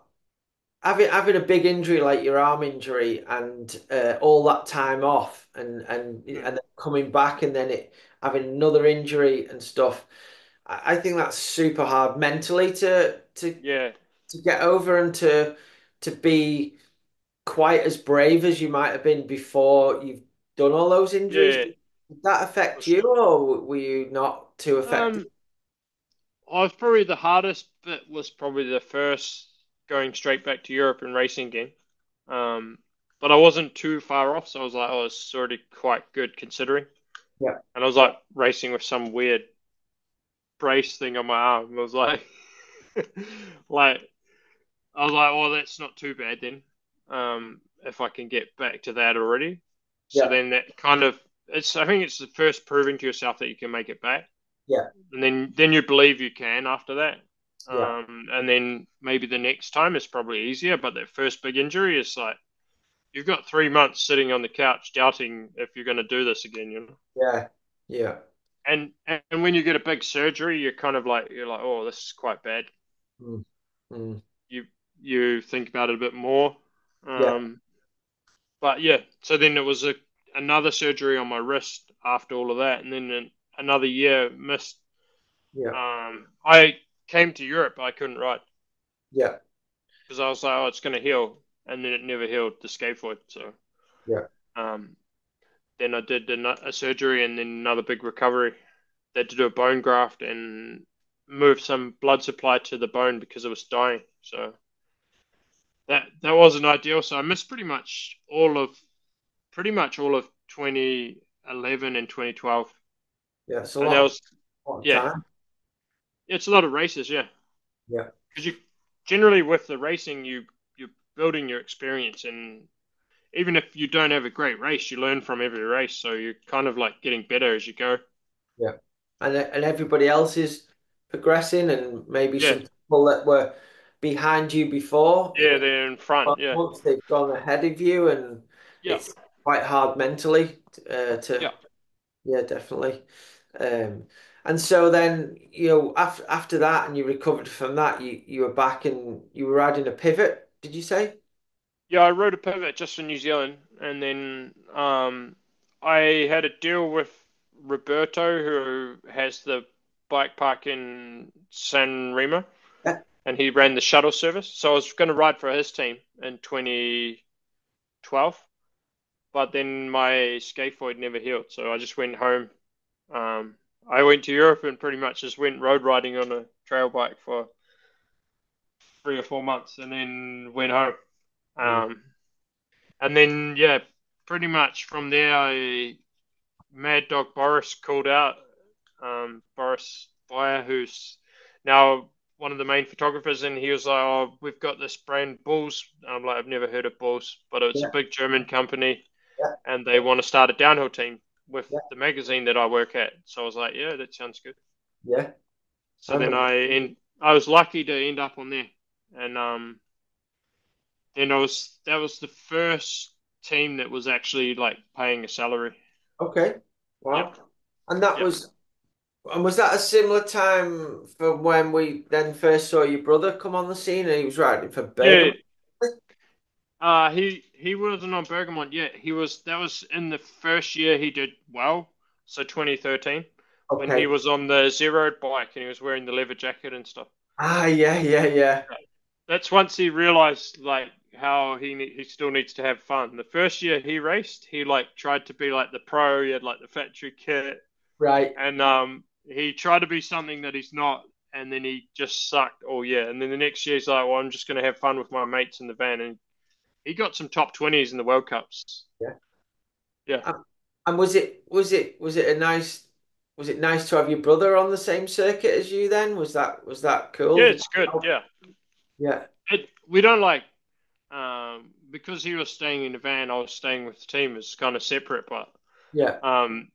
having a big injury like your arm injury and all that time off and then coming back and then it having another injury and stuff, I think that's super hard mentally yeah, to get over and to be quite as brave as you might have been before you've done all those injuries. yeah, Did that for affect you, sure. or were you not too affected? Um, I was probably the hardest bit was probably the first going straight back to Europe and racing again. Um, but I wasn't too far off, so I was like, oh, it's already quite good considering. Yeah, And I was like racing with some weird brace thing on my arm. I was like, like I was like, well, that's not too bad then. If I can get back to that already, so yeah, then that kind of it's. I think it's the first proving to yourself that you can make it back, yeah, and then you believe you can after that. yeah, And then maybe the next time is probably easier, but that first big injury is like you've got 3 months sitting on the couch doubting if you're going to do this again, you know. yeah, yeah. And when you get a big surgery, you're like, oh, this is quite bad. Mm, mm, You you think about it a bit more. yeah, Um, but yeah, so then it was another surgery on my wrist after all of that, and then another year missed. yeah, I came to Europe, but I couldn't ride yeah, because I was like, oh, it's going to heal, and then it never healed the scaphoid. So yeah, um, then I did a surgery and then another big recovery. They had to do a bone graft and move some blood supply to the bone because it was dying. So that wasn't ideal. So I missed pretty much all of 2011 and 2012. yeah. It's a And that was lot of yeah, time. it's a lot of races, yeah. Yeah, Because you generally with the racing you're building your experience, and even if you don't have a great race, you learn from every race. So you're kind of like getting better as you go. yeah. And everybody else is progressing, and maybe Yeah, some people that were behind you before, yeah, they're in front. Yeah, once they've gone ahead of you, and yeah, it's quite hard mentally yeah. yeah, definitely. Um, and so then, after that, and you recovered from that, you were back and you were riding a pivot, did you say? Yeah, I rode a pivot just for New Zealand, and then I had a deal with Roberto, who has the bike park in San Remo, Yeah, and he ran the shuttle service. So I was going to ride for his team in 2012, but then my scaphoid never healed, so I just went home. Um, I went to Europe and pretty much just went road riding on a trail bike for 3 or 4 months, and then went home. mm, Um, And then, yeah, pretty much from there, Mad Dog Boris called out, Boris Beyer, who's now one of the main photographers, and he was like, "Oh, we've got this brand Bulls." I'm like, "I've never heard of Bulls, but it's a yeah, big German company, yeah, and they want to start a downhill team with yeah, the magazine that I work at." So I was like, "Yeah, that sounds good." yeah. So And then the, I was lucky to end up on there, and then that was the first team that was actually like paying a salary. okay, Yep. wow. And that Yep. was, and was that a similar time from when we then first saw your brother come on the scene and he was riding for Yeah. Bergman? He wasn't on Bergamot yet. That was in the first year he did well, so 2013, when he Okay. was on the zero bike and he was wearing the leather jacket and stuff. Ah, yeah, yeah, yeah. That's once he realized like how he still needs to have fun. The first year he raced, he like tried to be like the pro. He had like the factory kit, Right. and he tried to be something that he's not. And then he just sucked all year. And then the next year he's like, well, I'm just gonna have fun with my mates in the van, and he got some top 20s in the World Cups. Yeah. Yeah, Um, and was it a nice to have your brother on the same circuit as you then? Was that yeah, cool? Did it's that good. help? Yeah, Yeah. we don't like because he was staying in the van, I was staying with the team. It's kind of separate, but Yeah. um,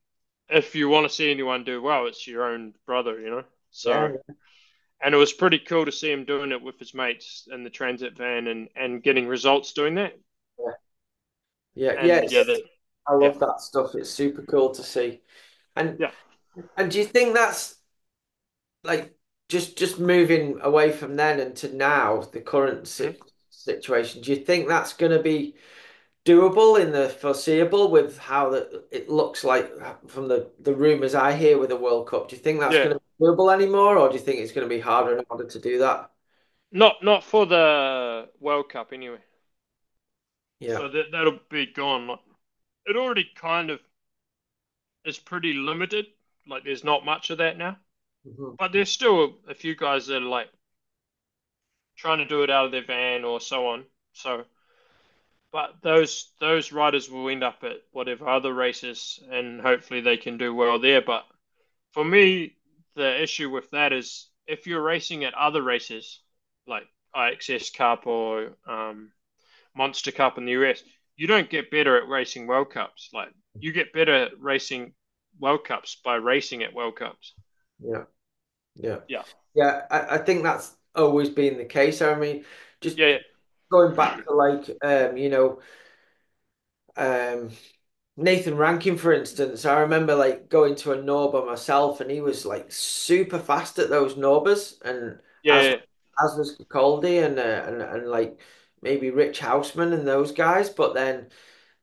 if you want to see anyone do well, it's your own brother, you know. So, Yeah. and it was pretty cool to see him doing it with his mates in the transit van and getting results doing that. Yeah. Yeah. And yeah, Yes. I yeah, love that stuff. It's super cool to see. And yeah, and do you think that's like just moving away from then and to now, the current mhm. situation? Do you think that's going to be doable in the foreseeable with how it looks like from the rumors I hear with the World Cup? Do you think that's Yeah. going to be doable anymore, or do you think it's going to be harder and harder to do that? Not for the World Cup anyway. Yeah. So that'll be gone. Like, it already kind of is pretty limited. Like there's not much of that now. Mhm. But there's still a few guys that are like trying to do it out of their van or so on. So, but those riders will end up at whatever other races, and hopefully they can do well there. But for me, the issue with that is if you're racing at other races like IXS Cup or Monster Cup in the US, you don't get better at racing World Cups. Like you get better at racing World Cups by racing at World Cups. Yeah. Yeah. Yeah, Yeah. I think that's always been the case. I mean, just yeah, going back to like um Nathan Rankin, for instance, I remember like going to a Norber myself, and he was like super fast at those Norbers, and yeah, as yeah. as was Capaldi and like maybe Rich Houseman and those guys. But then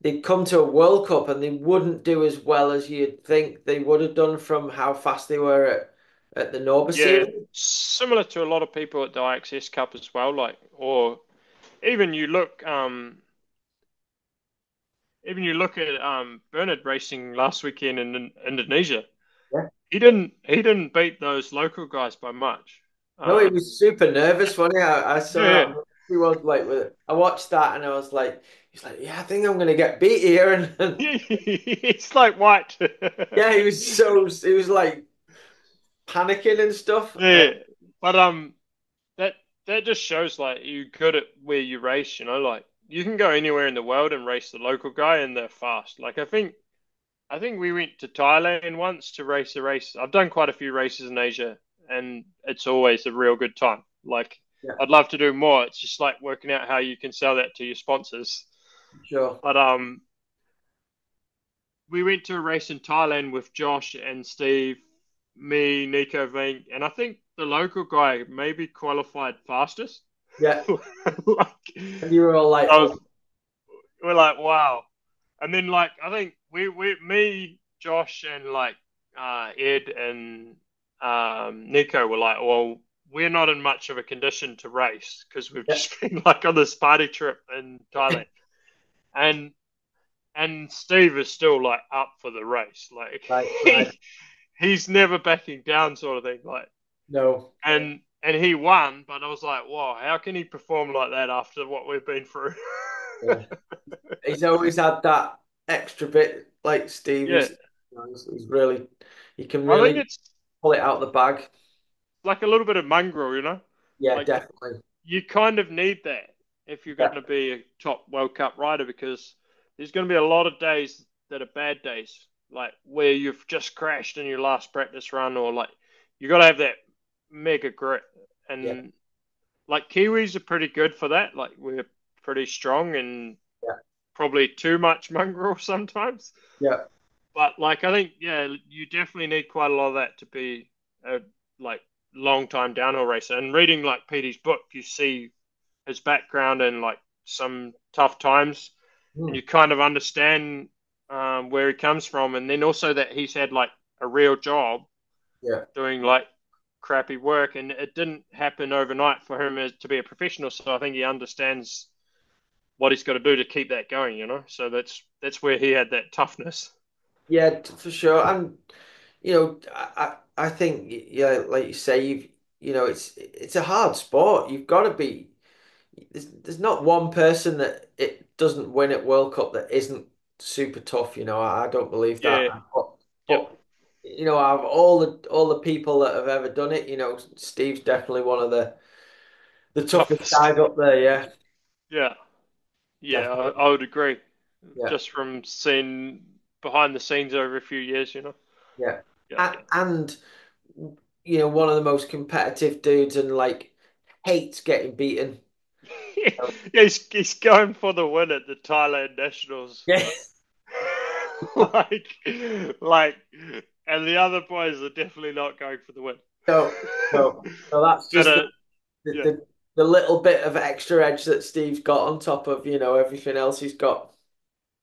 they'd come to a World Cup and they wouldn't do as well as you'd think they would have done from how fast they were at the Norber Yeah, series. similar to a lot of people at the IXS Cup as well. Like, or even you look, even you look at Bernard racing last weekend in Indonesia. Yeah. He didn't beat those local guys by much. No, he Um, was super nervous. Funny, I saw yeah, that. He was like, I watched that and I was like, he's like, yeah, I think I'm gonna get beat here, and yeah, it's like white. yeah, he was like panicking and stuff. Yeah, but that that just shows like you good at where you race. You know, like you can go anywhere in the world and race the local guy, and they're fast. Like I think we went to Thailand once to race a race. I've done quite a few races in Asia, and it's always a real good time. Like, Yeah, I'd love to do more. It's just like working out how you can sell that to your sponsors. sure. But we went to a race in Thailand with Josh and Steve, me, Nico Vink, and I think the local guy maybe qualified fastest. Yeah, Like, and you were all like, I oh, was, we're like, wow. And then like I think me, Josh, and like Ed and Nico were like, well, we're not in much of a condition to race because we've yeah, just been like on this party trip in Thailand, and Steve is still like up for the race, like right, right. he's never backing down, sort of thing, like No, and he won, but I was like, wow, how can he perform like that after what we've been through? yeah, he's always had that extra bit. Like Steve, Yeah, he's really, he can I think really it's pull it out the bag. like a little bit of mongrel, you know? Yeah, Like definitely. you kind of need that if you're going Yeah, to be a top World Cup rider because there's going to be a lot of days that are bad days, like where you've just crashed in your last practice run, or like you got to have that mega grit. yeah, And like Kiwis are pretty good for that. Like we're pretty strong and yeah, probably too much mongrel sometimes. yeah, But like I think yeah, you definitely need quite a lot of that to be a like long time downhill racer. And reading like Petey's book, you see his background and like some tough times, and Mm. you kind of understand where he comes from, and then also that he's had like a real job Yeah. doing like crappy work, and it didn't happen overnight for him to be a professional. So I think he understands what he's got to do to keep that going, you know. So that's where he had that toughness. Yeah, for sure. And I think yeah, like you say, it's a hard sport. You've got to be. There's not one person that it doesn't win at World Cup that isn't super tough. I don't believe that. Yeah, But, yep, but out of all the people that have ever done it, Steve's definitely one of the toughest toughest. guys up there. Yeah, Yeah, yeah, definitely. I would agree. Yeah, Just from seeing behind the scenes over a few years, you know. yeah. Yeah, And one of the most competitive dudes and like hates getting beaten. yeah, he's going for the win at the Thailand Nationals. Yeah. like, like, and the other boys are definitely not going for the win. No, no. So that's But just the, yeah, the the little bit of extra edge that Steve's got on top of, everything else he's got.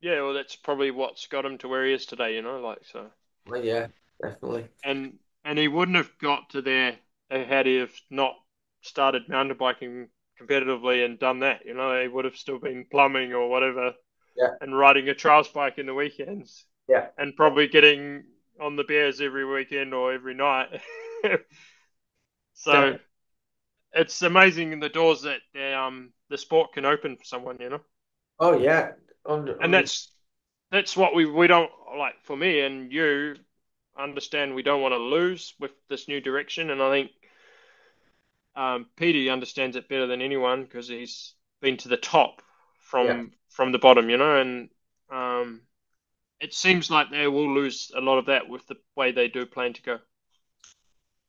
yeah, well, that's probably what's got him to where he is today, you know, like so. Well, yeah, definitely. And he wouldn't have got to there had he have not started mountain biking competitively and done that. You know, he would have still been plumbing or whatever Yeah, and riding a trials bike in the weekends yeah, and probably getting on the bears every weekend or every night. So definitely. it's amazing the doors that the sport can open for someone, you know. Oh yeah, And that's what we don't like for me and you understand we don't want to lose with this new direction and I think Petey understands it better than anyone because he's been to the top yeah. from the bottom, you know, and um, it seems like they will lose a lot of that with the way they do plan to go.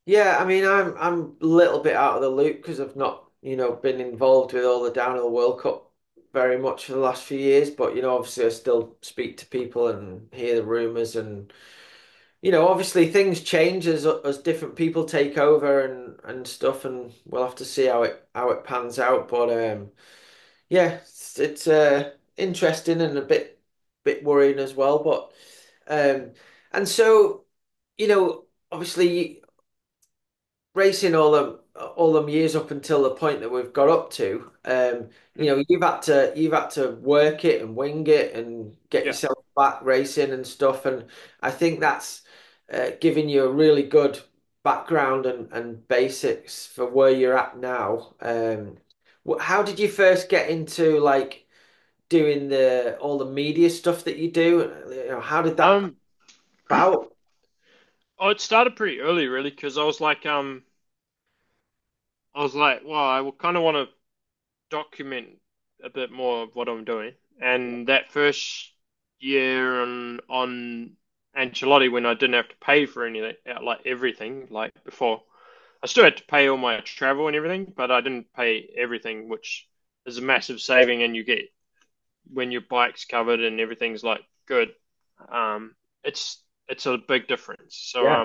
Yeah, I mean, I'm a little bit out of the loop because I've not, been involved with all the downhill World Cup very much for the last few years. But obviously, I still speak to people and hear the rumors, and obviously things change as different people take over and stuff, and we'll have to see how it pans out. But yeah, it's interesting and a bit worrying as well. But and so obviously racing all them years up until the point that we've got up to, Mhm. you've had to work it and wing it and get Yeah, yourself back racing and stuff. And I think that's giving you a really good background and basics for where you're at now. How did you first get into like doing the all the media stuff that you do? How did that come um, about? oh, it started pretty early, really, because I was like, well, I kind of want to document a bit more of what I'm doing, and that first year on Ancelotti when I didn't have to pay for anything, like everything, like before. I still had to pay all my travel and everything, but I didn't pay everything, which is a massive saving. And you get when your bike's covered and everything's like good, um, it's a big difference. So Yeah,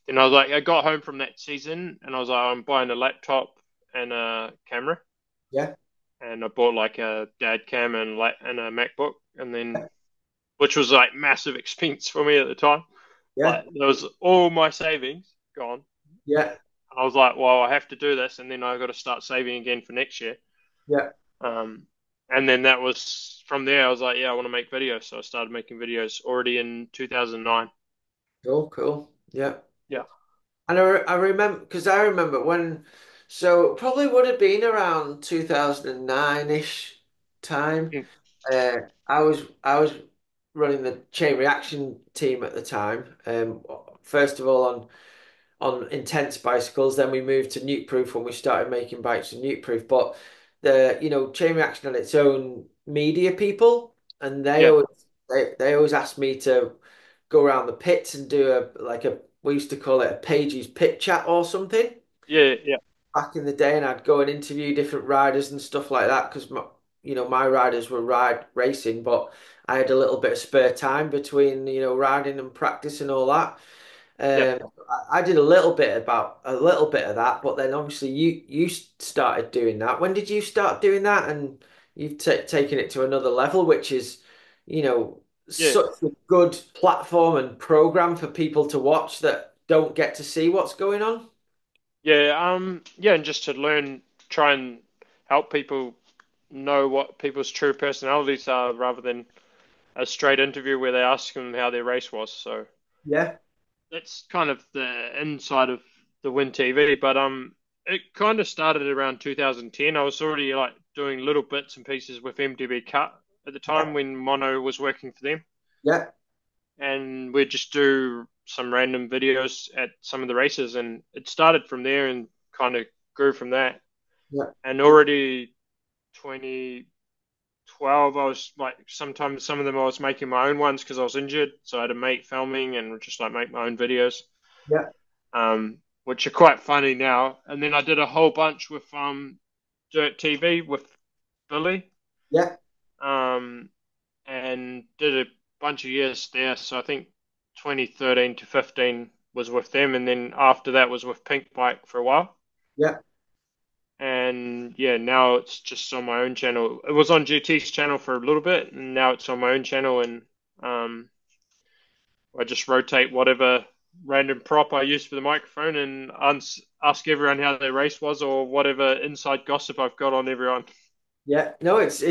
then I was like, I got home from that season and I was like, I'm buying a laptop and a camera, yeah, and I bought like a dad cam and a MacBook, and then which was like massive expense for me at the time. yeah, Like there was all my savings gone. yeah, I was like, well, I have to do this, and then I got to start saving again for next year. yeah. Um, and then that was from there. I was like, yeah, I want to make videos, so I started making videos already in 2009. Cool, cool. Yeah. Yeah, And I remember because I remember so it probably would have been around 2009-ish time. mm, I was running the chain reaction team at the time. First of all on intense bicycles, then we moved to Nuke Proof when we started making bikes in Nuke Proof. But chain reaction had its own media people, and they yeah, always they always asked me to go around the pits and do a we used to call it a Pages pit chat or something yeah, yeah, back in the day, and I'd go and interview different riders and stuff like that because my riders were racing, but I had a little bit of spare time between riding and practice and all that. yeah. I did a little bit of that, but then obviously you started doing that. When did you start doing that? And you've taken it to another level, which is, you know, Yeah, such a good platform and program for people to watch that don't get to see what's going on. yeah, and just to learn, try and help people know what people's true personalities are, rather than a straight interview where they ask them how their race was. So Yeah, that's kind of the inside of the Wyn TV. But it kind of started around 2010. I was already like doing little bits and pieces with MTV Cut at the time yeah, when Mono was working for them, yeah, and we'd just do some random videos at some of the races, and it started from there and kind of grew from that. yeah, And already 2012, I was like, sometimes some of them I was making my own ones because I was injured, so I had a mate filming and would just like make my own videos, yeah, which are quite funny now. And then I did a whole bunch with Dirt TV with Billy, yeah, um, and did a bunch of years there. So I think 2013 to 15 was with them, and then after that was with Pink Bike for a while. yeah, And yeah, now it's just on my own channel. It was on GT's channel for a little bit, and now it's on my own channel. And um, I just rotate whatever random prop I use for the microphone and ask everyone how their race was, or whatever inside gossip I've got on everyone. yeah. No, it's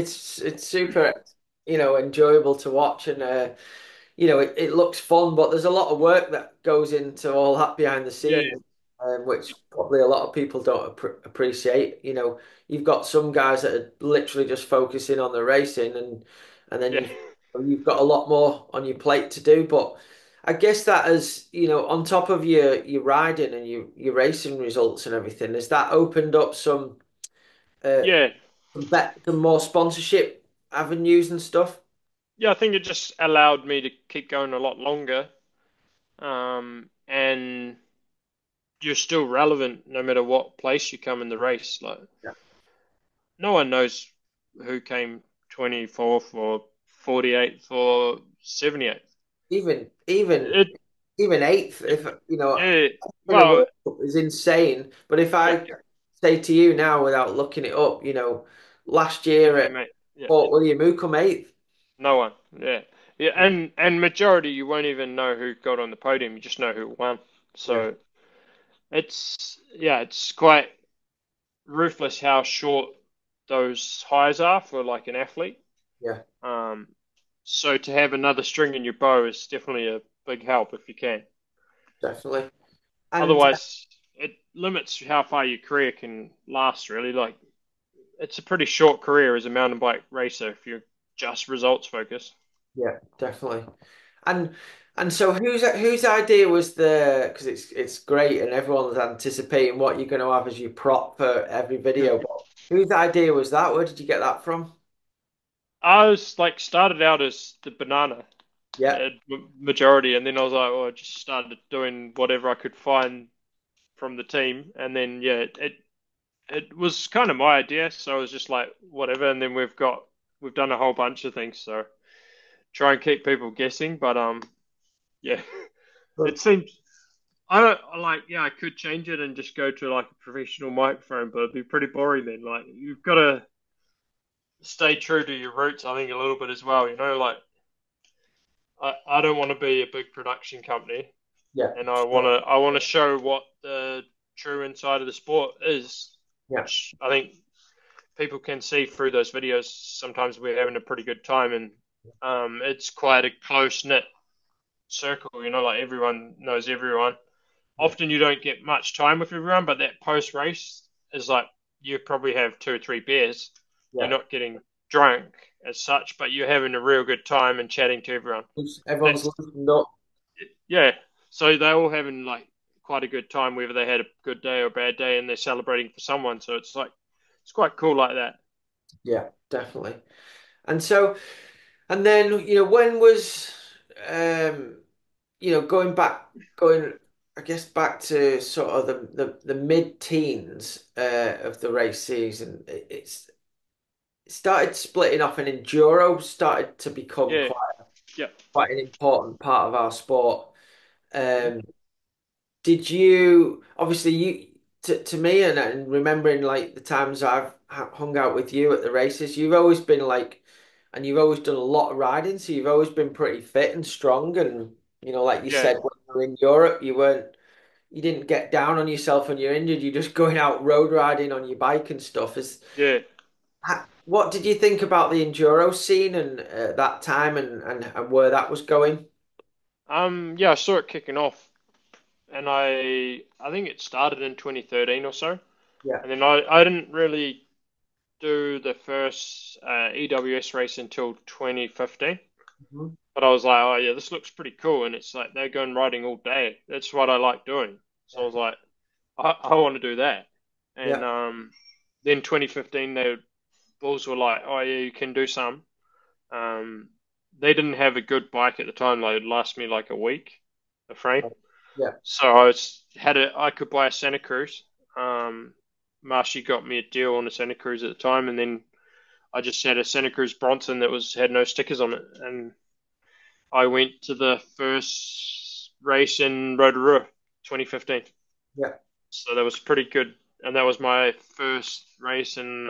super, enjoyable to watch, and it looks fun, but there's a lot of work that goes into all that behind the Yeah, scenes, which probably a lot of people don't appreciate. You've got some guys that are literally just focusing on the racing, and then yeah, you've got a lot more on your plate to do. But I guess that as on top of your riding and your racing results and everything, has that opened up uh, yeah, some more sponsorship avenues and stuff? yeah. I think it just allowed me to keep going a lot longer, and you're still relevant no matter what place you come in the race. Like, no one knows who came 24th or 48th or 78th. Even even It, even eighth, if yeah, in the well, World Cup is insane. But if yeah, I say to you now without looking it up, last year who at came eighth? Yeah, Fort William, who come eighth? no one. Yeah, yeah, and majority you won't even know who got on the podium. You just know who won. Yeah, So it's quite ruthless how short those highs are for like an athlete. yeah, Um, so to have another string in your bow is definitely a big help if you can. definitely. And Otherwise, it limits how far your career can last, really. Like, it's a pretty short career as a mountain bike racer if you're just results focused. yeah, definitely. And and so whose idea was because it's great and everyone's anticipating what you're going to have as your prop for every video. But whose idea was that? Where did you get that from? I was like, started out as the banana Yeah, majority, and then I was like, well, I just started doing whatever I could find from the team, and then yeah, it was kind of my idea, so I was just like, whatever. And then we've done a whole bunch of things, so try and keep people guessing, but yeah, it but seems. I don't like, yeah, I could change it and just go to like a professional microphone, but it'd be pretty boring then. Like, you've got to stay true to your roots, I think, a little bit as well. Like, I don't want to be a big production company, yeah, and sure. I want to show what the true inside of the sport is, Yeah, which I think people can see through those videos. Sometimes we're having a pretty good time, and it's quite a close knit circle. Like everyone knows everyone. yeah, Often you don't get much time with everyone, but that post race is like you probably have two or three beers. You're yeah. not getting drunk as such, but you're having a real good time and chatting to everyone. Everyone's That's loosened up. yeah. So they're all having like quite a good time, whether they had a good day or a bad day, and they're celebrating for someone. So it's like it's quite cool like that. Yeah, definitely. And so, and then, when was, um, going, I guess, back to sort of the mid-teens of the race season, it started splitting off, and enduro started to become Yeah, yeah. quite an important part of our sport. Mhm. Um, did you, obviously, to me, and remembering like the times I've hung out with you at the races. You've always been like, and you've always done a lot of riding, so you've always been pretty fit and strong. And like you Yeah, said, when you were in Europe, you didn't get down on yourself when you're injured. You're just going out road riding on your bike and stuff. yeah. What did you think about the enduro scene and that time and where that was going? Yeah, I saw it kicking off, and I think it started in 2013 or so, Yeah. and then I didn't really do the first EWS race until 2015. Mhm. But I was like, oh yeah, this looks pretty cool, and it's like they're going riding all day. That's what I like doing. So I Yeah. was like, I want to do that. And Yeah. then 2015, the Bulls were like, oh yeah, you can do some. Um, they didn't have a good bike at the time. Like, it'd last me like a week, a frame. Yeah. So I could buy a Santa Cruz. Um, Marshy got me a deal on a Santa Cruz at the time, and then I just had a Santa Cruz Bronson that was had no stickers on it, and I went to the first race in Rotorua, 2015. Yeah. So that was pretty good, and that was my first race, and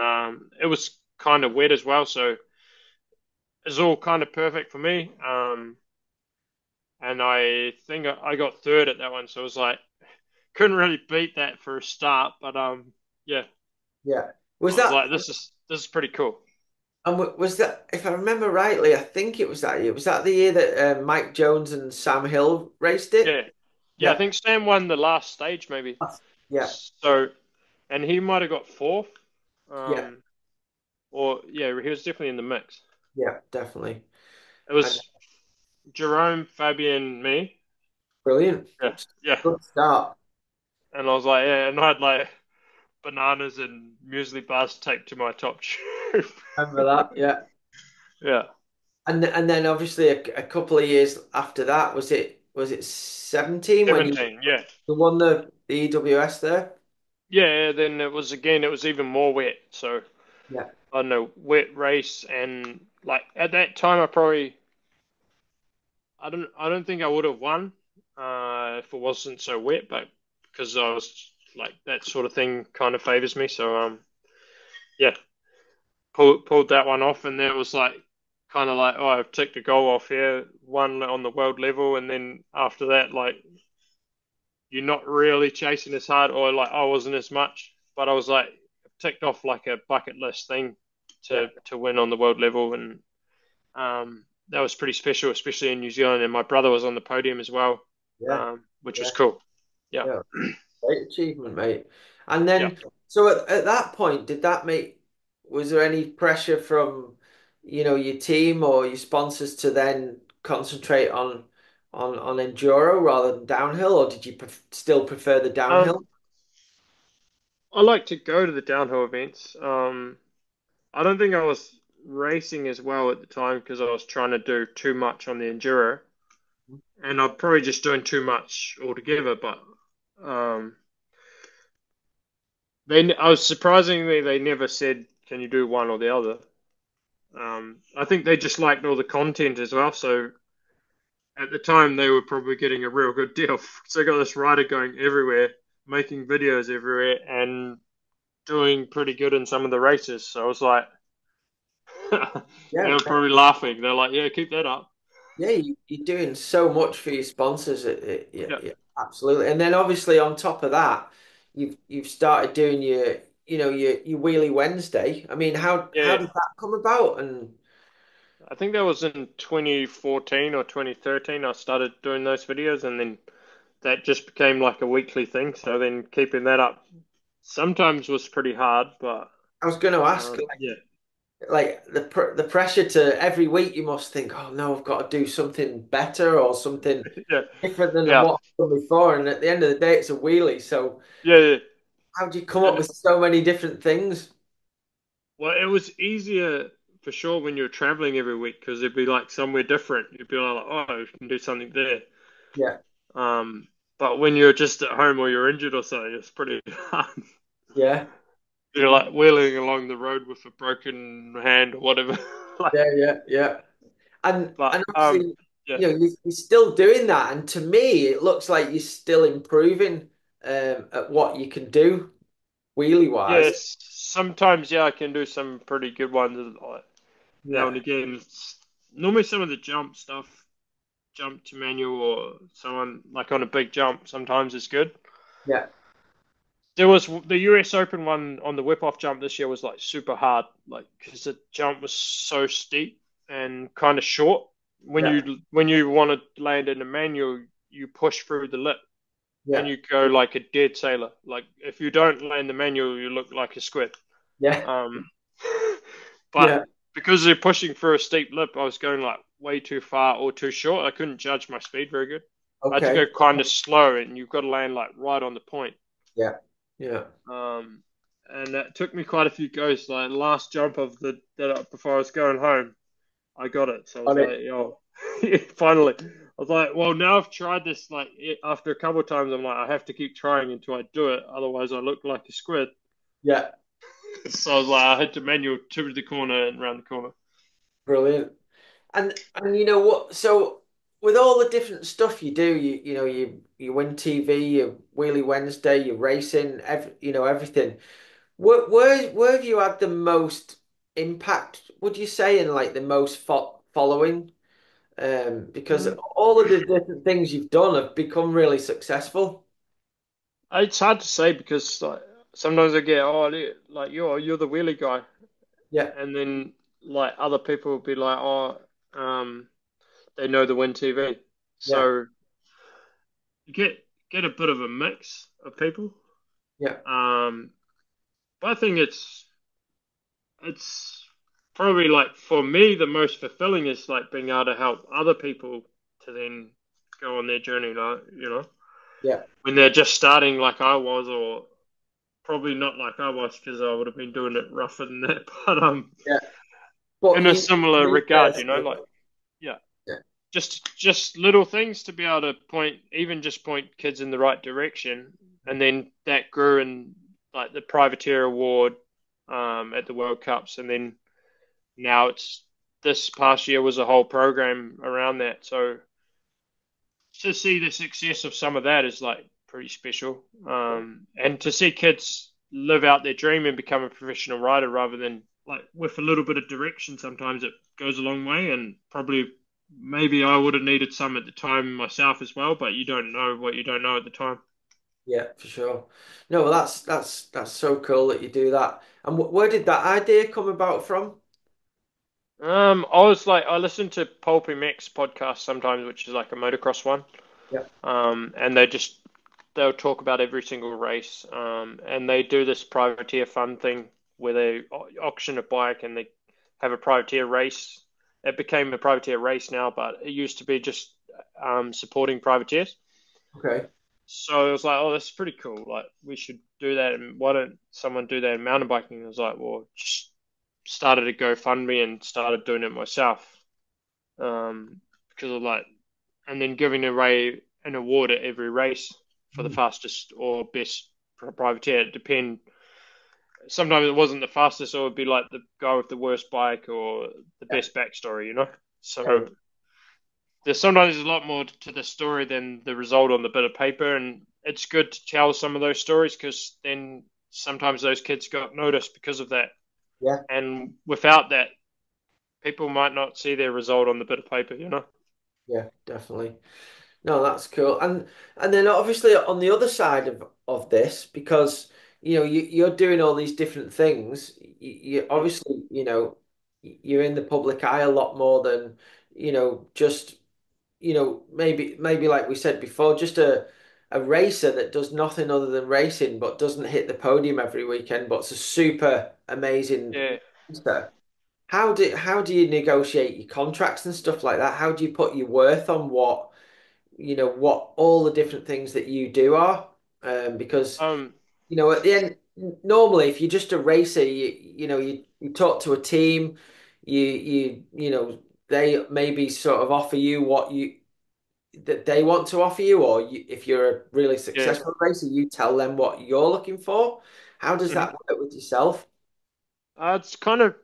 it was kind of wet as well, so it's all kind of perfect for me. And I think I got third at that one, so it was like couldn't really beat that for a start, but yeah, Yeah. Was I was that like, this is pretty cool. and was that if I remember rightly? I think it was that year. Was that the year that Mike Jones and Sam Hill raced it? Yeah, yeah, I Yeah. think Sam won the last stage maybe. Yeah. So, and he might have got fourth. Yeah. Um, Or yeah, he was definitely in the mix. Yeah. Definitely. It And was Jerome, Fabian, me. brilliant. Yeah, yeah. Good start. And I was like, yeah, and I had like bananas and muesli bars taped to my top tube. Remember that? Yeah. Yeah, And then obviously a couple of years after that, was it 17 when you 17. Yeah, won the EWS there? yeah. Then it was even more wet. So Yeah. I don't know, wet race and like at that time, I don't think I would have won if it wasn't so wet, but because I was like that sort of thing kind of favors me. So yeah, pulled that one off, and there was like kind of like, oh, I've ticked a goal off here, one on the world level, and then after that, like you're not really chasing as hard, or like I wasn't as much, but I was like ticked off like a bucket list thing Yeah. to win on the world level, and that was pretty special, especially in New Zealand, and my brother was on the podium as well, Yeah. which was Yeah. cool. Yeah, Yeah. Great achievement, mate. And yeah. then, so at that point, was there any pressure from, your team or your sponsors to then concentrate on enduro rather than downhill, or did you still prefer the Um, downhill? I like to go to the downhill events. I don't think I was racing as well at the time because I was trying to do too much on the enduro, and I'm probably just doing too much altogether. But um, I was surprisingly they never said, "Can you do one or the other?" I think they just liked all the content as well. So at the time, they were probably getting a real good deal. So they got this rider going everywhere, making videos everywhere, and doing pretty good in some of the races. So I was like, they Yeah, were probably laughing. They're like, "Yeah, keep that up." yeah, you're doing so much for your sponsors. Yeah, Yeah. yeah, absolutely. And then obviously on top of that, you've started doing your Wheelie Wednesday. I mean, how Yeah, did that come about? And I think that was in 2014 or 2013. I started doing those videos, and then that just became like a weekly thing. So then keeping that up sometimes was pretty hard, but I was going to ask, yeah, like the pressure to every week, you must think, oh no, I've got to do something better or something yeah, different than yeah, what I've done before. And at the end of the day, it's a wheelie. So yeah, yeah. how do you come up And with so many different things? well, it was easier for sure when you're traveling every week because it'd be like somewhere different. You'd be like, oh, you can do something there. Yeah, Um, but when you're just at home or you're injured or something, it's pretty hard. yeah, You're like wheeling along the road with a broken hand or whatever. Like, yeah, yeah. And but obviously, yeah, you're still doing that, and to me, it looks like you're still improving at what you can do. wheelie wise. Yes, sometimes yeah, I can do some pretty good ones now and Yeah, again. Normally some of the jump stuff, jump to manual or someone like on a big jump, sometimes is good. yeah, There was the US Open one on the whip off jump this year was like super hard, like because the jump was so steep and kind of short. yeah, When you want to land in a manual, you push through the lip and yeah, you go like a dead sailor. Like if you don't land the manual, you look like a squid. yeah, Um, but yeah. because they're pushing through a steep lip, I was going like way too far or too short. I couldn't judge my speed very good. I had to go Okay. kind of slow, and you've got to land like right on the point. Yeah, yeah. Um, and that took me quite a few goes. Like last jump of the that before I was going home, I got it. So I was On it. like, yo, finally. I was like, well, now I've tried this. Like after a couple of times, I'm like, I have to keep trying until I do it. Otherwise, I look like a squid. Yeah, So I was like, I had to manual to the corner and round the corner. brilliant. And you know what? So with all the different stuff you do, you win TV, you Wheelie Wednesday, you're racing, everything. Where have you had the most impact? Would you say in like the most following? Because Mm. all of the different things you've done have become really successful. It's hard to say because like sometimes I get like you're the wheelie guy, Yeah, and then like other people will be like they know the WynTV, yeah, so you get a bit of a mix of people. yeah, Um, but I think it's probably like for me the most fulfilling is like being able to help other people to then go on their journey, like yeah, when they're just starting like I was, or probably not like I was because I would have been doing it rougher than that, but yeah. But in a you similar meet there, regard, like yeah, yeah, just little things to be able to point, even just point kids in the right direction, and then that grew in like the privateer award at the World Cups, and then now it's this past year was a whole program around that. So to see the success of some of that is like pretty special. And to see kids live out their dream and become a professional rider rather than like with a little bit of direction, sometimes it goes a long way. And probably maybe I would have needed some at the time myself as well, but you don't know what you don't know at the time. yeah, for sure. No, well, that's so cool that you do that. And where did that idea come about from? I was like, I listen to Pulpy Max podcast sometimes, which is like a motocross one. Yeah. And they'll talk about every single race. And they do this privateer fun thing where they auction a bike and they have a privateer race. It became a privateer race now, but it used to be just supporting privateers. Okay. So it was like, oh, that's pretty cool. Like we should do that, and why don't someone do that in mountain biking? I was like, well, just started a GoFundMe and started doing it myself. Because of like, and then giving away an award at every race for the Hmm. fastest or best privateer. It depend. Sometimes it wasn't the fastest, or it'd be like the guy with the worst bike or the Yeah. best backstory. Okay. So there's sometimes a lot more to the story than the result on the bit of paper, and it's good to tell some of those stories because then sometimes those kids got noticed because of that, Yeah. and without that, people might not see their result on the bit of paper. Yeah, definitely. No, that's cool. And then obviously on the other side of this, because you're doing all these different things, you obviously, you're in the public eye a lot more than, just, maybe like we said before, just a racer that does nothing other than racing, but doesn't hit the podium every weekend, but's a super amazing Yeah. racer. How do you negotiate your contracts and stuff like that? How do you put your worth on what all the different things that you do are? Because Um. at the end, normally if you're just a racer, you talk to a team, they maybe sort of offer you what you that they want to offer you, or if you're a really Yeah. successful racer, you tell them what you're looking for. How does Mhm. that work with yourself? It's kind of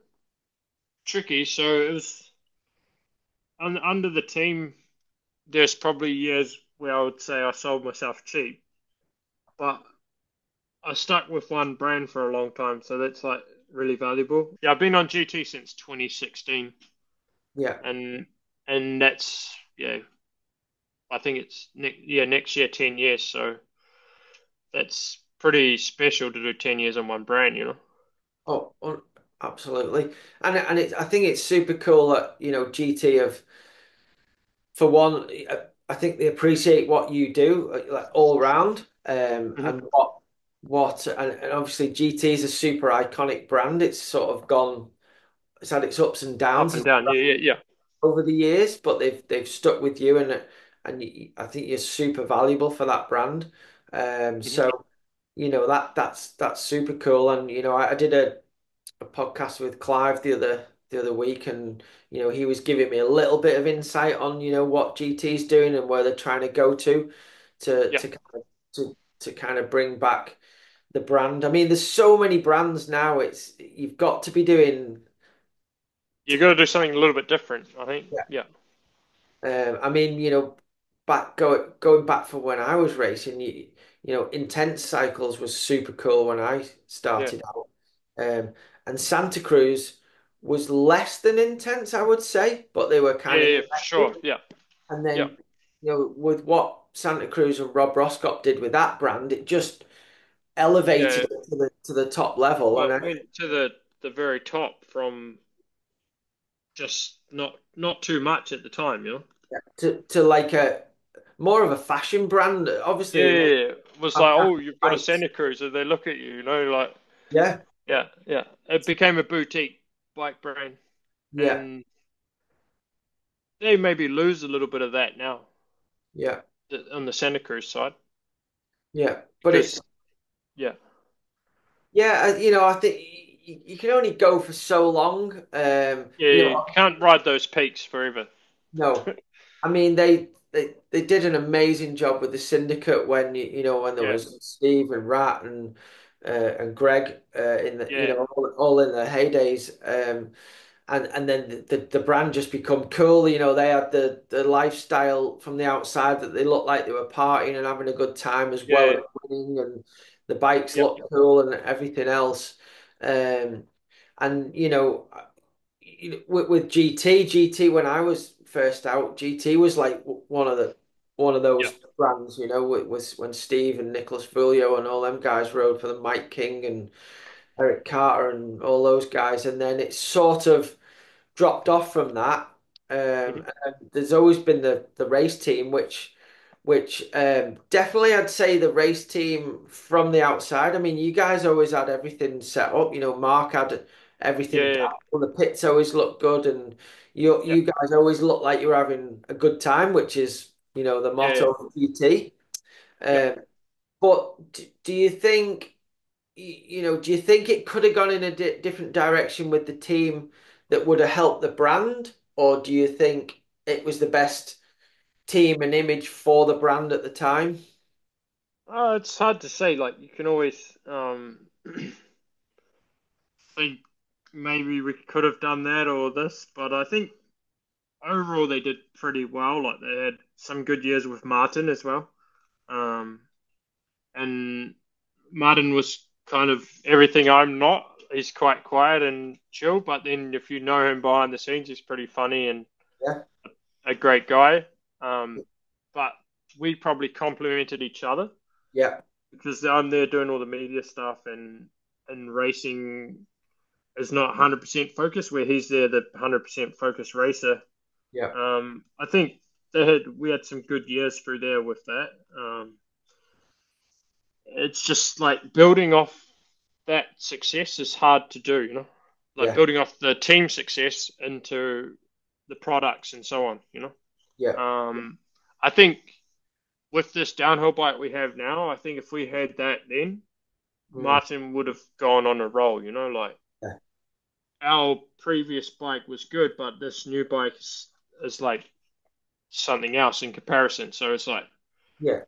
tricky. So it was under the team. There's probably years where I would say I sold myself cheap, but I stuck with one brand for a long time, so that's like really valuable. Yeah, I've been on GT since 2016, Yeah. and that's yeah, I think it's next year 10 years, so that's pretty special to do 10 years on one brand, you know. Oh, absolutely. And I think it's super cool that, GT have, for one, I think they appreciate what you do, like all round. Hmm. And and obviously GT is a super iconic brand. It's sort of gone, it's had its ups and Up downs and down, yeah. over the years, but they've stuck with you, and I think you're super valuable for that brand. Hmm. So that's super cool. And I did a podcast with Clive the other week, and he was giving me a little bit of insight on what GT's doing and where they're trying to go to Yeah. to kind of to kind of bring back the brand. I mean, there's so many brands now. It's you've got to be doing. You got to do something a little bit different, I think. Yeah. Yeah. I mean, going back from when I was racing, intense cycles was super cool when I Yeah. started out. And Santa Cruz was less than intense, I would say, but they were kind of For sure. connected. Yeah. And Yeah. then, with what Santa Cruz and Rob Roscott did with that brand, it just elevated Yeah. it to the top level. Well, And it went to the very top from just not too much at the time, you know. to like a more of a fashion brand. Obviously, they make It was like, fantastic oh, you've got a bikes. Santa Cruz, and they look at you, like, Yeah, yeah. It became a boutique bike brand, yeah, and they maybe lose a little bit of that now yeah, on the Santa Cruz side yeah. But it's because yeah, yeah, I think you can only go for so long. you can't ride those peaks forever. No, I mean they did an amazing job with the syndicate when when there Yeah, was Steve and Rat and Greg in the yeah, all in their heydays. And then the brand just become cool. They had the lifestyle from the outside that they looked like they were partying and having a good time as well yeah, as winning, and the bikes yeah, looked cool and everything else. Um, and with GT when I was first out, GT was like one of yeah, those brands. It was when Steve and Nicholas Fulio and all them guys rode for the Mike King and Eric Carter and all those guys, and then it sort of dropped off from that. mhm, And there's always been the race team, which definitely I'd say the race team from the outside. I mean, you guys always had everything set up. Mark had everything yeah, down. The pits always looked good, and you yeah, you guys always looked like you were having a good time, which is the yeah, motto of GT. yeah. Um, but do you think? Do you think it could have gone in a different direction with the team that would have helped the brand, or do you think it was the best team and image for the brand at the time? It's hard to say. Like you can always think maybe we could have done that or this, but I think overall they did pretty well. Like they had some good years with Martin as well. Um, and Martin was kind of everything I'm not. He's quite quiet and chill, but then if you know him behind the scenes, he's pretty funny and Yeah, a great guy. But we probably complemented each other yeah, because I'm there doing all the media stuff and racing is not 100% focused, where he's there, the 100% focused racer. yeah, I think we had some good years through there with that. It's just like building off that success is hard to do, like yeah, building off the team success into the products and so on, yeah, I think with this downhill bike we have now, I think if we had that then, mm, Martin would have gone on a roll, like yeah, our previous bike was good, but this new bike is like something else in comparison. So it's like yeah.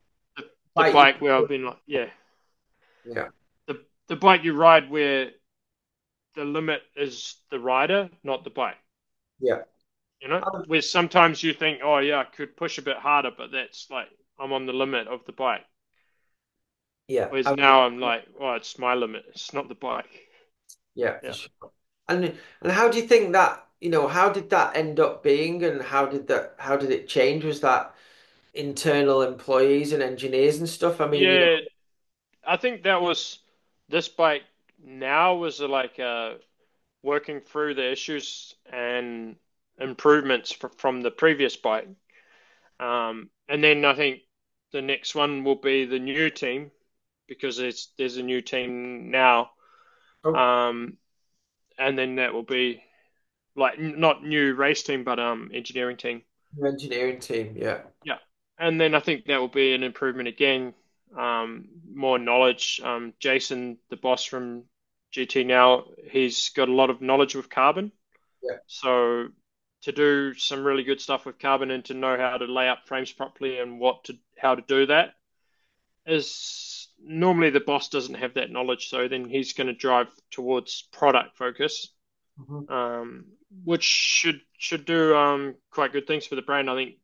the Like, bike where I've been like, yeah, yeah, the bike you ride where the limit is the rider, not the bike. yeah, Where sometimes you think, oh yeah, I could push a bit harder, but that's like I'm on the limit of the bike. Yeah, Whereas I mean, now I'm like, well, it's my limit. It's not the bike. yeah, for Yeah. sure. And how do you think that, how did that end up being, and how did it change? Was that internal employees and engineers and stuff? I mean, Yeah, I think that was this bike now was like working through the issues and improvements from the previous bike. And then I think the next one will be the new team because there's a new team now. oh, Um, and then that will be like not new race team, but engineering team. new engineering team, yeah. Yeah, and then I think that will be an improvement again. More knowledge. Jason, the boss from GT now, he's got a lot of knowledge with carbon. Yeah. So to do some really good stuff with carbon and to know how to lay up frames properly and how to do that is normally the boss doesn't have that knowledge. So then he's going to drive towards product focus, Mhm. um, which should do quite good things for the brand. I think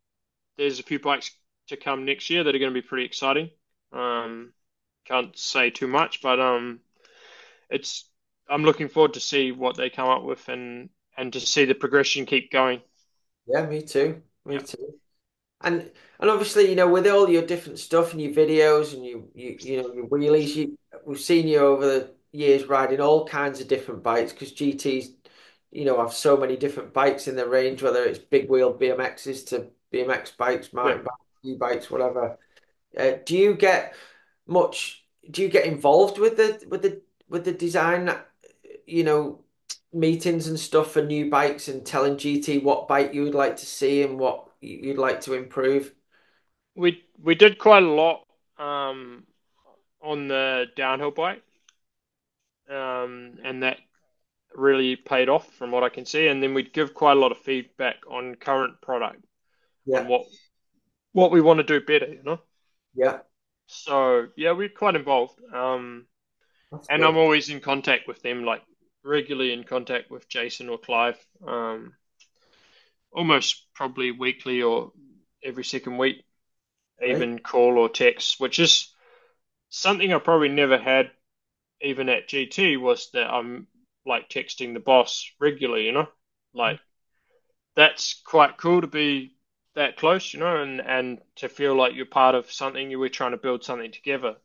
there's a few bikes to come next year that are going to be pretty exciting. Um, can't say too much, but it's I'm looking forward to see what they come up with and to see the progression keep going. Yeah, me too. Me Yeah, too. And obviously, with all your different stuff and your videos and your wheelies, we've seen you over the years riding all kinds of different bikes because GTs, have so many different bikes in the range, whether it's big wheel BMXs to BMX bikes, yeah. mountain bikes, e-bikes, whatever. Much? Do you get involved with the design, you know, meetings and stuff for new bikes and telling GT what bike you would like to see and what you'd like to improve? We did quite a lot um, on the downhill bike, and that really paid off from what I can see. And then we'd give quite a lot of feedback on current product, on Yeah, what we want to do better, you know. yeah, So yeah, we're quite involved. that's And I'm good. always in contact with them, like regularly in contact with Jason or Clive, almost probably weekly or every second week, Great. even call or text, which is something I probably never had even at GT was that I'm like texting the boss regularly, you know, like that's quite cool to be that close, you know, and to feel like you're part of something, you were trying to build something together.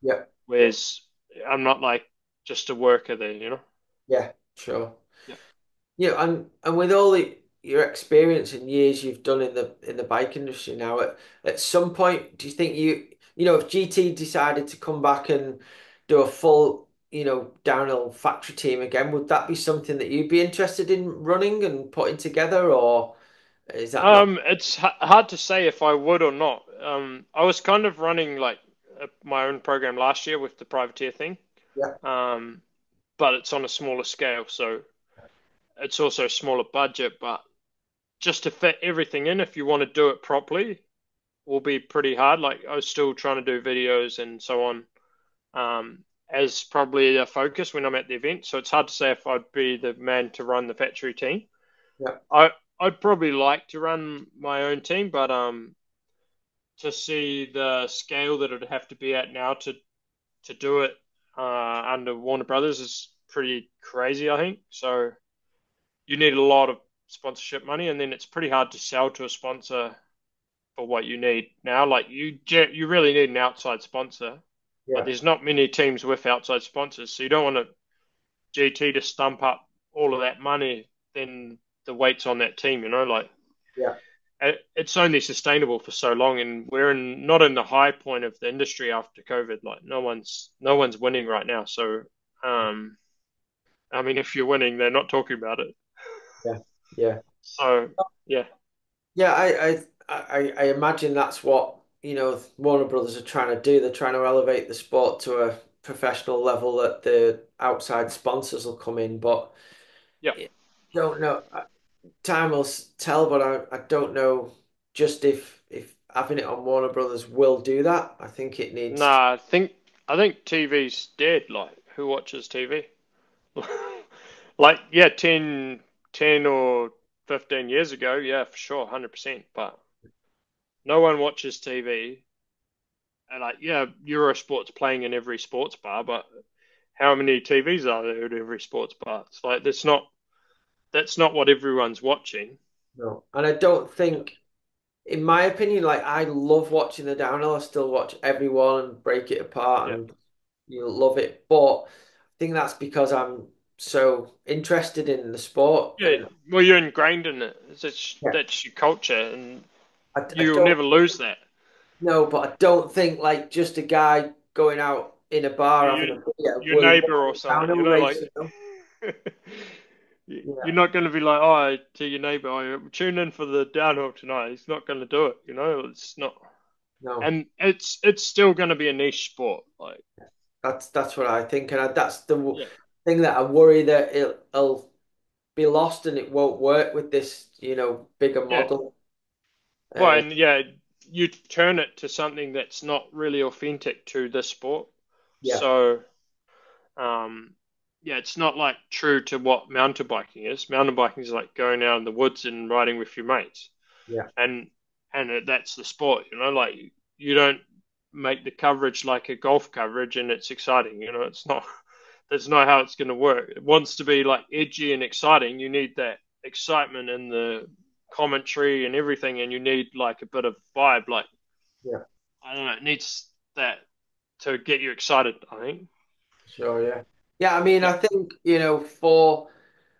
Yeah, Whereas I'm not like just a worker there, you know. yeah, sure. Yeah. Yeah, and with all your experience and years you've done in the bike industry now, at some point, do you think if GT decided to come back and do a full, downhill factory team again, would that be something that you'd be interested in running and putting together, or is that not? It's hard to say if I would or not. I was kind of running like my own program last year with the privateer thing, Yeah, um, but it's on a smaller scale, so it's also a smaller budget. But just to fit everything in, if you want to do it properly, will be pretty hard. Like I was still trying to do videos and so on, as probably a focus when I'm at the event. So it's hard to say if I'd be the man to run the factory team. yeah, I I'd probably like to run my own team, but to see the scale that it'd have to be at now to do it under Warner Brothers is pretty crazy, I think. So you need a lot of sponsorship money, and then it's pretty hard to sell to a sponsor for what you need now. Like you really need an outside sponsor, but yeah, there's not many teams with outside sponsors, so you don't want a GT to stump up all of that money. Then the weight's on that team, you know, like yeah, it's only sustainable for so long, and we're not in the high point of the industry after COVID. Like no one's winning right now. So, um, I mean, if you're winning, they're not talking about it. yeah, yeah. So, yeah, Yeah, I imagine that's what, Warner Brothers are trying to do. They're trying to elevate the sport to a professional level that the outside sponsors will come in. But yeah. I don't know. Time will tell, but I don't know just if having it on Warner Brothers will do that. I think it needs to. Nah, I think TV's dead. Like, who watches TV? Like, yeah, 10 or 15 years ago, yeah, for sure, 100%. But no one watches TV And like, yeah, Eurosport's playing in every sports bar, but how many TVs are there at every sports bar? It's like that's not what everyone's watching. No. And I don't Yeah, think, in my opinion, like I love watching the downhill. I still watch everyone and break it apart yeah, and you love it. But I think that's because I'm so interested in the sport. yeah. And Well, you're ingrained in it. yeah, That's your culture, and I you'll don't never lose that. know, but I don't think like just a guy going out in a bar having a You, beer your will neighbor watch or a something, downhill like race, you know? you're Yeah, not going to be like, oh, to your neighbor, oh, tune in for the downhill tonight. He's not going to do it. It's not, no, and it's still going to be a niche sport. Like, that's what I think, and that's the yeah, thing that I worry that it'll be lost and it won't work with this, bigger yeah. model. Well, Uh, and yeah, you turn it to something that's not really authentic to the sport. yeah, So, um, yeah, it's not like true to what mountain biking is. Mountain biking is like going out in the woods and riding with your mates, yeah, and that's the sport. Like you don't make the coverage like a golf coverage, and it's exciting. It's not. That's not how it's going to work. It wants to be like edgy and exciting. You need that excitement in the commentary and everything, and you need like a bit of vibe. Like yeah, I don't know, it needs that to get you excited. I think. sure, yeah. Yeah, I mean, Yeah, I think, for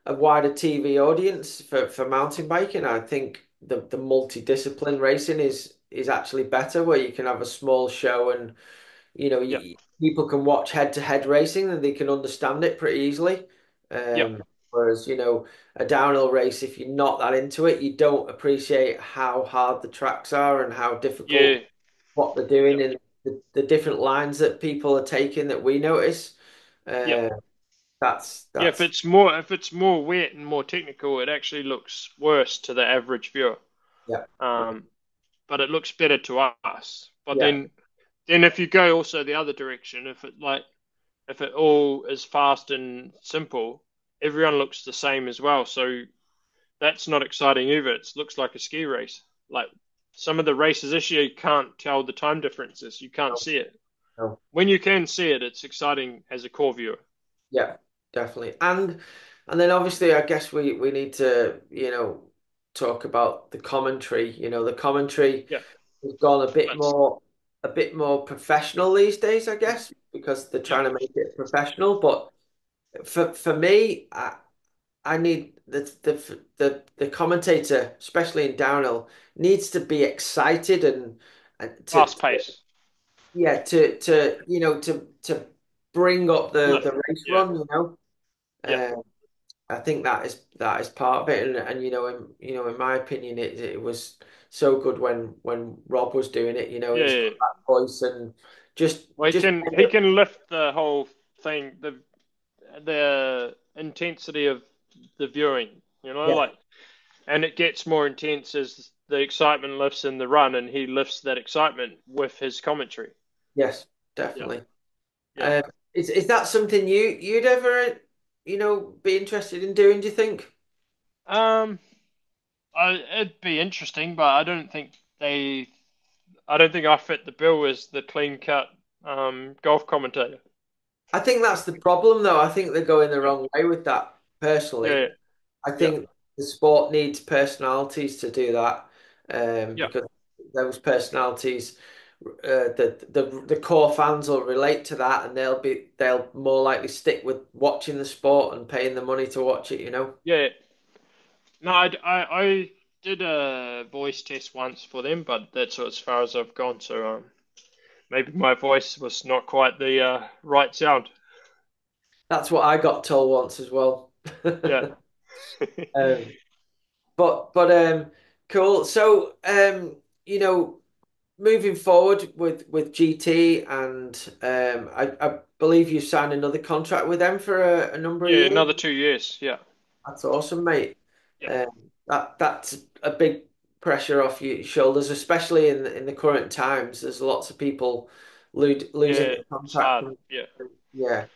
a wider TV audience for mountain biking, I think the multidiscipline racing is actually better where you can have a small show and yeah, people can watch head-to-head racing and they can understand it pretty easily. yeah, Whereas, a downhill race, if you're not that into it, you don't appreciate how hard the tracks are and how yeah, difficult what they're yeah, doing and the different lines that people are taking that we notice. yeah. Uh, that's Yeah, if that's it's more wet and more technical, it actually looks worse to the average viewer. yeah, Um, but it looks better to us. But yeah, then if you go also the other direction, if it all is fast and simple, everyone looks the same as well. So that's not exciting either. It looks like a ski race. Like some of the races this year, you can't tell the time differences. You can't no, see it. no. When you can see it, it's exciting as a core viewer. Yeah, definitely. And then obviously I guess we need to, talk about the commentary. The commentary Yeah, has gone but a bit more professional these days, I guess, because they're yeah, trying to make it professional. But for me, I need the commentator, especially in downhill, needs to be excited and fast pace. yeah, to bring up the Lift. the race Yeah, run, yeah, Uh, I think that is part of it, and in my opinion, it was so good when Rob was doing it. yeah, He's got yeah. that voice and just Well, he just can he can lift the whole thing, the intensity of the viewing. yeah, Like, and it gets more intense as the excitement lifts in the run, and he lifts that excitement with his commentary. yes, Yeah, definitely. yeah. Is that something you'd ever be interested in doing? Do you think? Um, it'd be interesting, but I don't think I fit the bill as the clean cut golf commentator. I think that's the problem, though. I think they're going the Yeah, wrong way with that. yeah, Personally, I yeah, think the sport needs personalities to do that, yeah, because those personalities, the core fans will relate to that, and they'll more likely stick with watching the sport and paying the money to watch it. yeah. No, I did a voice test once for them, but that's as far as I've gone. So maybe my voice was not quite the right sound. That's what I got told once as well. Yeah. Um, but cool. So moving forward with GT, and I believe you signed another contract with them for a number of Yeah, years. another 2 years. Yeah. That's awesome, mate. Yeah. That's a big pressure off your shoulders, especially in the current times. There's lots of people losing Yeah, their it's contract. hard. Yeah. Yeah.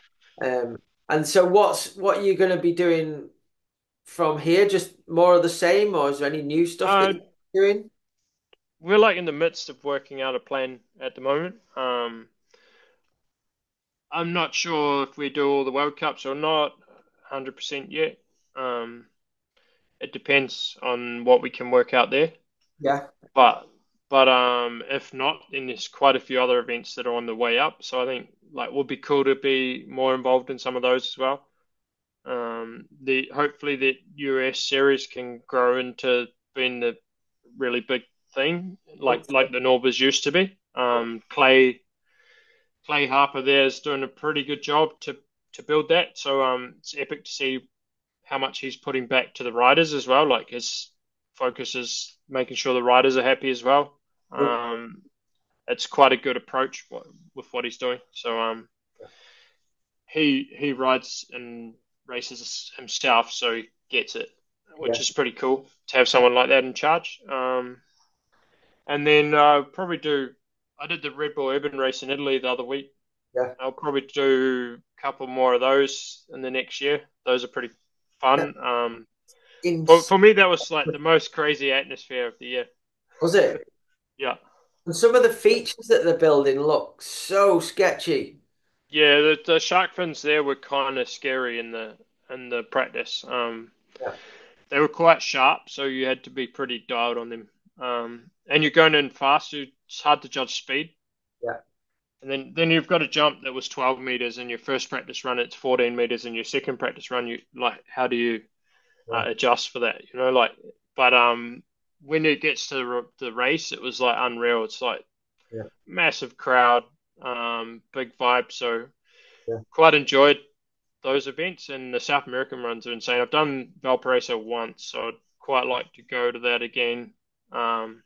Um, and so what are you going to be doing from here? Just more of the same, or is there any new stuff that Uh, you're doing? we're like in the midst of working out a plan at the moment. I'm not sure if we do all the World Cups or not, 100% yet. Um, it depends on what we can work out there. Yeah, But if not, then there's quite a few other events that are on the way up. So I think like would be cool to be more involved in some of those as well. The hopefully the US series can grow into being the really big thing, like the Norbers used to be. Clay Harper there is doing a pretty good job to build that. So it's epic to see how much he's putting back to the riders as well. Like his focus is making sure the riders are happy as well. Um, it's quite a good approach with what he's doing. So he rides and races himself, so he gets it, which yeah, is pretty cool to have someone like that in charge. And then probably do. I did the Red Bull Urban race in Italy the other week. yeah. I'll probably do a couple more of those in the next year. Those are pretty That fun. For me, that was like the most crazy atmosphere of the year. was it. Yeah, And some of the features that they're building look so sketchy. yeah. The shark fins there were kind of scary in the practice. Yeah, They were quite sharp, so you had to be pretty dialed on them. And you're going in fast, so it's hard to judge speed. yeah, And then you've got a jump that was 12 meters in your first practice run. It's 14 meters in your second practice run. You like how do you yeah, adjust for that? You know, like but when it gets to the race, it was like unreal. It's like yeah, massive crowd, big vibe. So yeah, quite enjoyed those events, and the South American runs are insane. I've done Valparaiso once, so I'd quite like to go to that again. Um,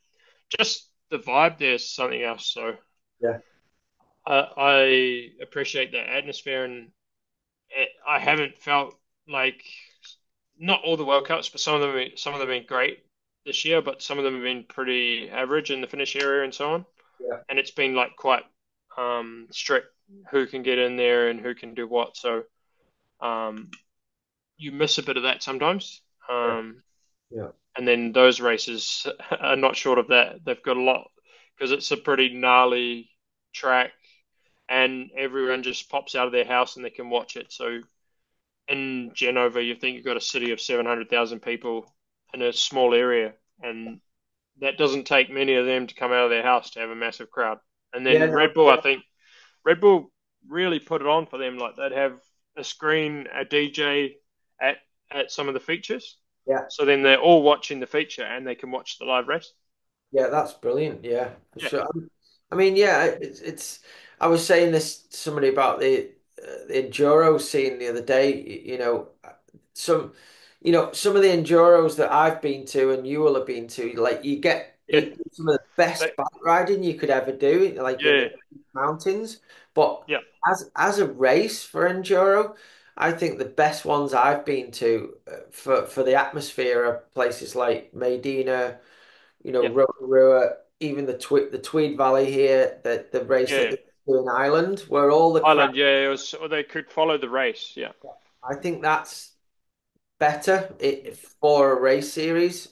just the vibe there's something else. So yeah, I appreciate that atmosphere, and I haven't felt like not all the World Cups, but some of them have been great this year, but some of them have been pretty average in the finish area and so on. yeah, And it's been like quite strict who can get in there and who can do what. So um, you miss a bit of that sometimes. yeah, yeah, And then those races are not short of that. They've got a lot because it's a pretty gnarly track, and everyone just pops out of their house and they can watch it. So in Genova, you think you've got a city of 700,000 people in a small area, and that doesn't take many of them to come out of their house to have a massive crowd. And yeah, then no, Red Bull, I think Red Bull really put it on for them. Like they'd have a screen, a DJ at some of the features. yeah, So then they're all watching the feature and they can watch the live race. yeah. That's brilliant. Yeah, for Yeah, sure. I mean, yeah, it's. I was saying this to somebody about the enduro scene the other day. Some, some of the enduros that I've been to and you will have been to, like yeah, you get some of the they, best bike riding you could ever do, like in yeah, the mountains. But yeah, as a race for enduro, I think the best ones I've been to for the atmosphere are places like Medina, yeah, Rotorua, even the Tweed Valley here, the race that yeah. they do in Ireland, where all the crowd. Ireland, yeah, it was, or they could follow the race. Yeah, I think that's better for a race series.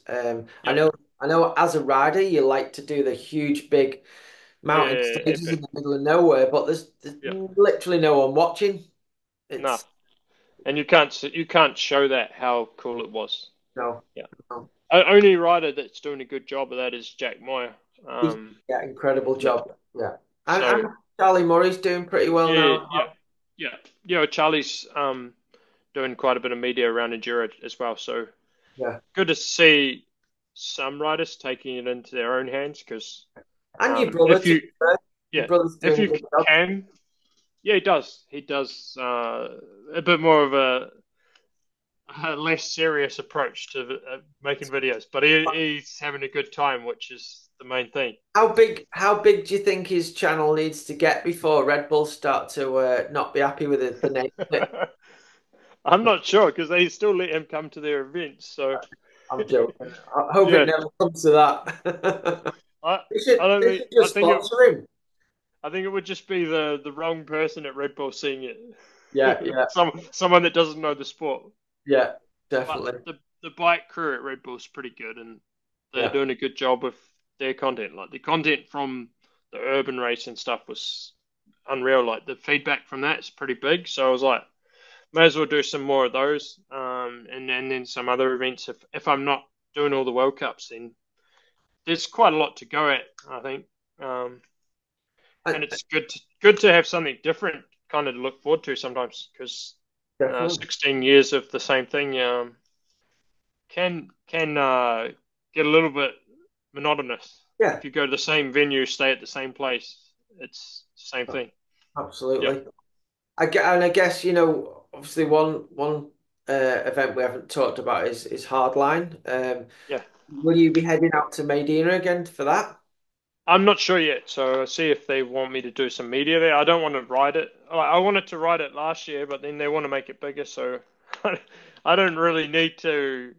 yeah, I know as a rider you like to do the huge big mountain yeah, stages in epic. the middle of nowhere, but there's Yeah, literally no one watching. no, It's and you can't show that how cool it was. no, Yeah, no. only rider that's doing a good job of that is Jack Moyer. He's Um, yeah, incredible yeah. job. Yeah. So And Charlie Murray's doing pretty well yeah, now. yeah, yeah, yeah. Charlie's doing quite a bit of media around enduro as well. So Yeah. good to see some riders taking it into their own hands because And your brother, if to you be fair, your yeah brother's if doing a you good job. can yeah he does a bit more of a less serious approach to making videos, but he's having a good time, which is the main thing. How big do you think his channel needs to get before Red Bull start to not be happy with the name of it? I'm not sure because they still let him come to their events. So I'm joking. I hope it yeah, never comes to that. I I don't They think should just sponsor him. I think it would just be the wrong person at Red Bull seeing Yeah, it. yeah, Someone that doesn't know the sport. yeah, But definitely. the bike crew at Red Bull's pretty good, and they're Yeah, doing a good job with their content. Like the content from the urban race and stuff was unreal. Like the feedback from that is pretty big. So I was like, may as well do some more of those. And then some other events. If I'm not doing all the World Cups, then there's quite a lot to go at, I think. Um, And and it's good to have something different kind of to look forward to sometimes because definitely. 16 years of the same thing can get a little bit monotonous. Yeah, If you go to the same venue, stay at the same place, it's the same thing. Yeah, absolutely. And I guess, obviously one event we haven't talked about is Hardline. yeah. Will you be heading out to Medina again for that? I'm not sure yet, so I'll see if they want me to do some media there. I don't want to ride it. I wanted to ride it last year, but then they want to make it bigger, so I don't really need to.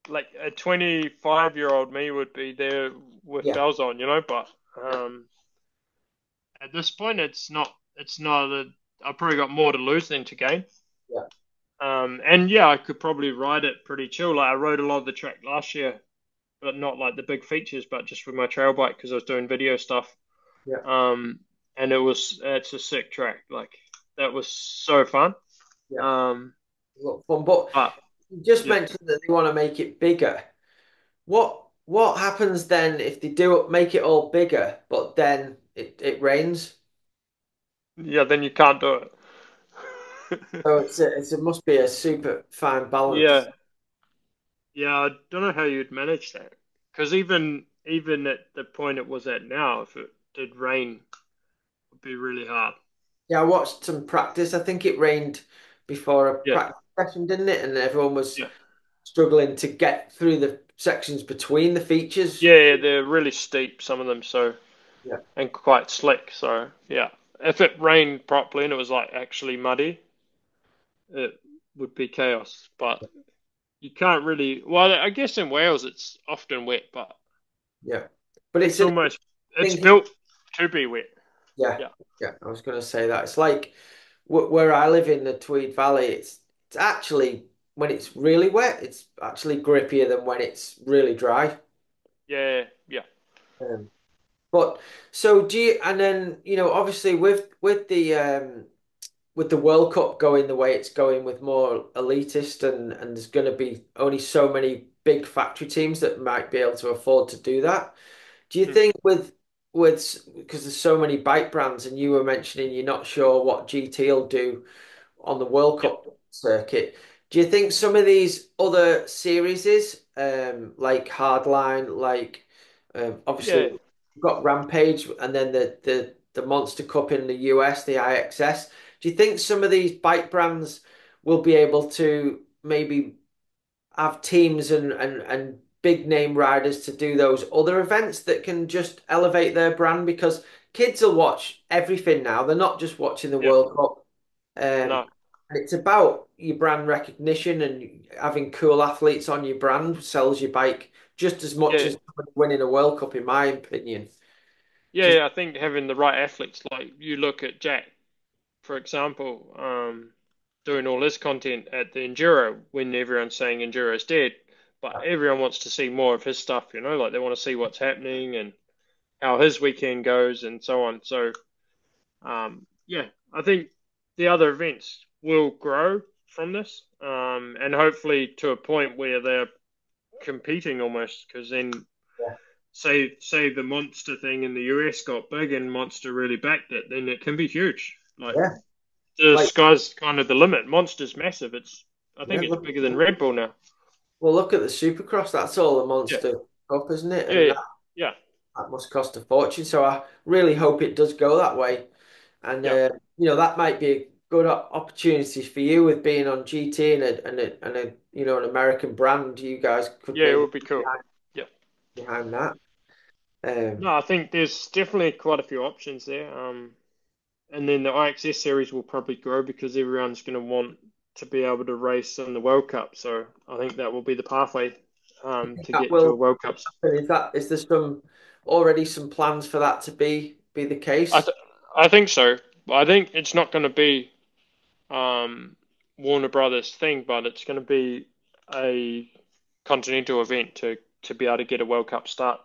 Like a 25-year-old me would be there with Yeah, bells on, But yeah, at this point, it's not. I've probably got more to lose than to gain. yeah, And yeah, I could probably ride it pretty chill. Like I rode a lot of the track last year, but not like the big features, but just with my trail bike because I was doing video stuff. yeah, Um, and it's a sick track. Like that was so fun. yeah. Um, Look fun. But but you just yeah, mentioned that they want to make it bigger. What happens then if they do make it all bigger, but then it rains? yeah, then you can't do it. So it must be a super fine balance. Yeah, yeah, I don't know how you'd manage that. Because even at the point it was at now, if it did rain, it would be really hard. Yeah, I watched some practice. I think it rained before a Yeah, practice session, didn't it? And everyone was yeah, struggling to get through the sections between the features. yeah, yeah. They're really steep, some of them, so Yeah, and quite slick. So yeah, if it rained properly and it was like actually muddy, it would be chaos. But you can't really. Well, I guess in Wales it's often wet, but yeah. But it's almost it's thinking, built to be wet. yeah, Yeah, yeah. I was going to say that it's like where I live in the Tweed Valley. It's actually when it's really wet, it's actually grippier than when it's really dry. yeah, yeah. Um, but so do you? And then obviously with the World Cup going the way it's going with more elitist and there's going to be only so many big factory teams that might be able to afford to do that. Do you Hmm. think with because there's so many bike brands and you were mentioning you're not sure what GT will do on the World Yeah, Cup circuit. Do you think some of these other series, like Hardline, like obviously yeah, we've got Rampage, and then the Monster Cup in the US, the IXS. Do you think some of these bike brands will be able to maybe have teams and big name riders to do those other events that can just elevate their brand? Because kids will watch everything now. They're not just watching the yeah. World Cup. Um, No, and it's about your brand recognition and having cool athletes on your brand sells your bike just as much yeah. as winning a World Cup, in my opinion. Yeah, Just yeah, I think having the right athletes, like you look at Jack, for example, doing all this content at the enduro when everyone's saying enduro's dead, but everyone wants to see more of his stuff, like they want to see what's happening and how his weekend goes and so on. So, yeah, I think the other events will grow from this, and hopefully to a point where they're competing almost, because then yeah, say the Monster thing in the US got big and Monster really backed it, then it can be huge. Like yeah. the Like sky's kind of the limit. Monster's massive. I yeah, think it's bigger than Red Bull now. look at the Supercross. That's all a Yeah, Monster Cup, isn't it? And yeah, yeah, that must cost a fortune. So I really hope it does go that way. And yeah, that might be a good opportunity for you with being on GT and a an American brand. You guys could yeah. It maybe would be be cool. Yeah. behind that. No, I think there's definitely quite a few options there. And then the IXS series will probably grow because everyone's going to want to be able to race in the World Cup. So I think that will be the pathway to That get to a will World Cup. is there already some plans for that to be the I case? th I think so. I think it's not going to be um, Warner Brothers thing, but it's going to be a continental event to be able to get a World Cup start.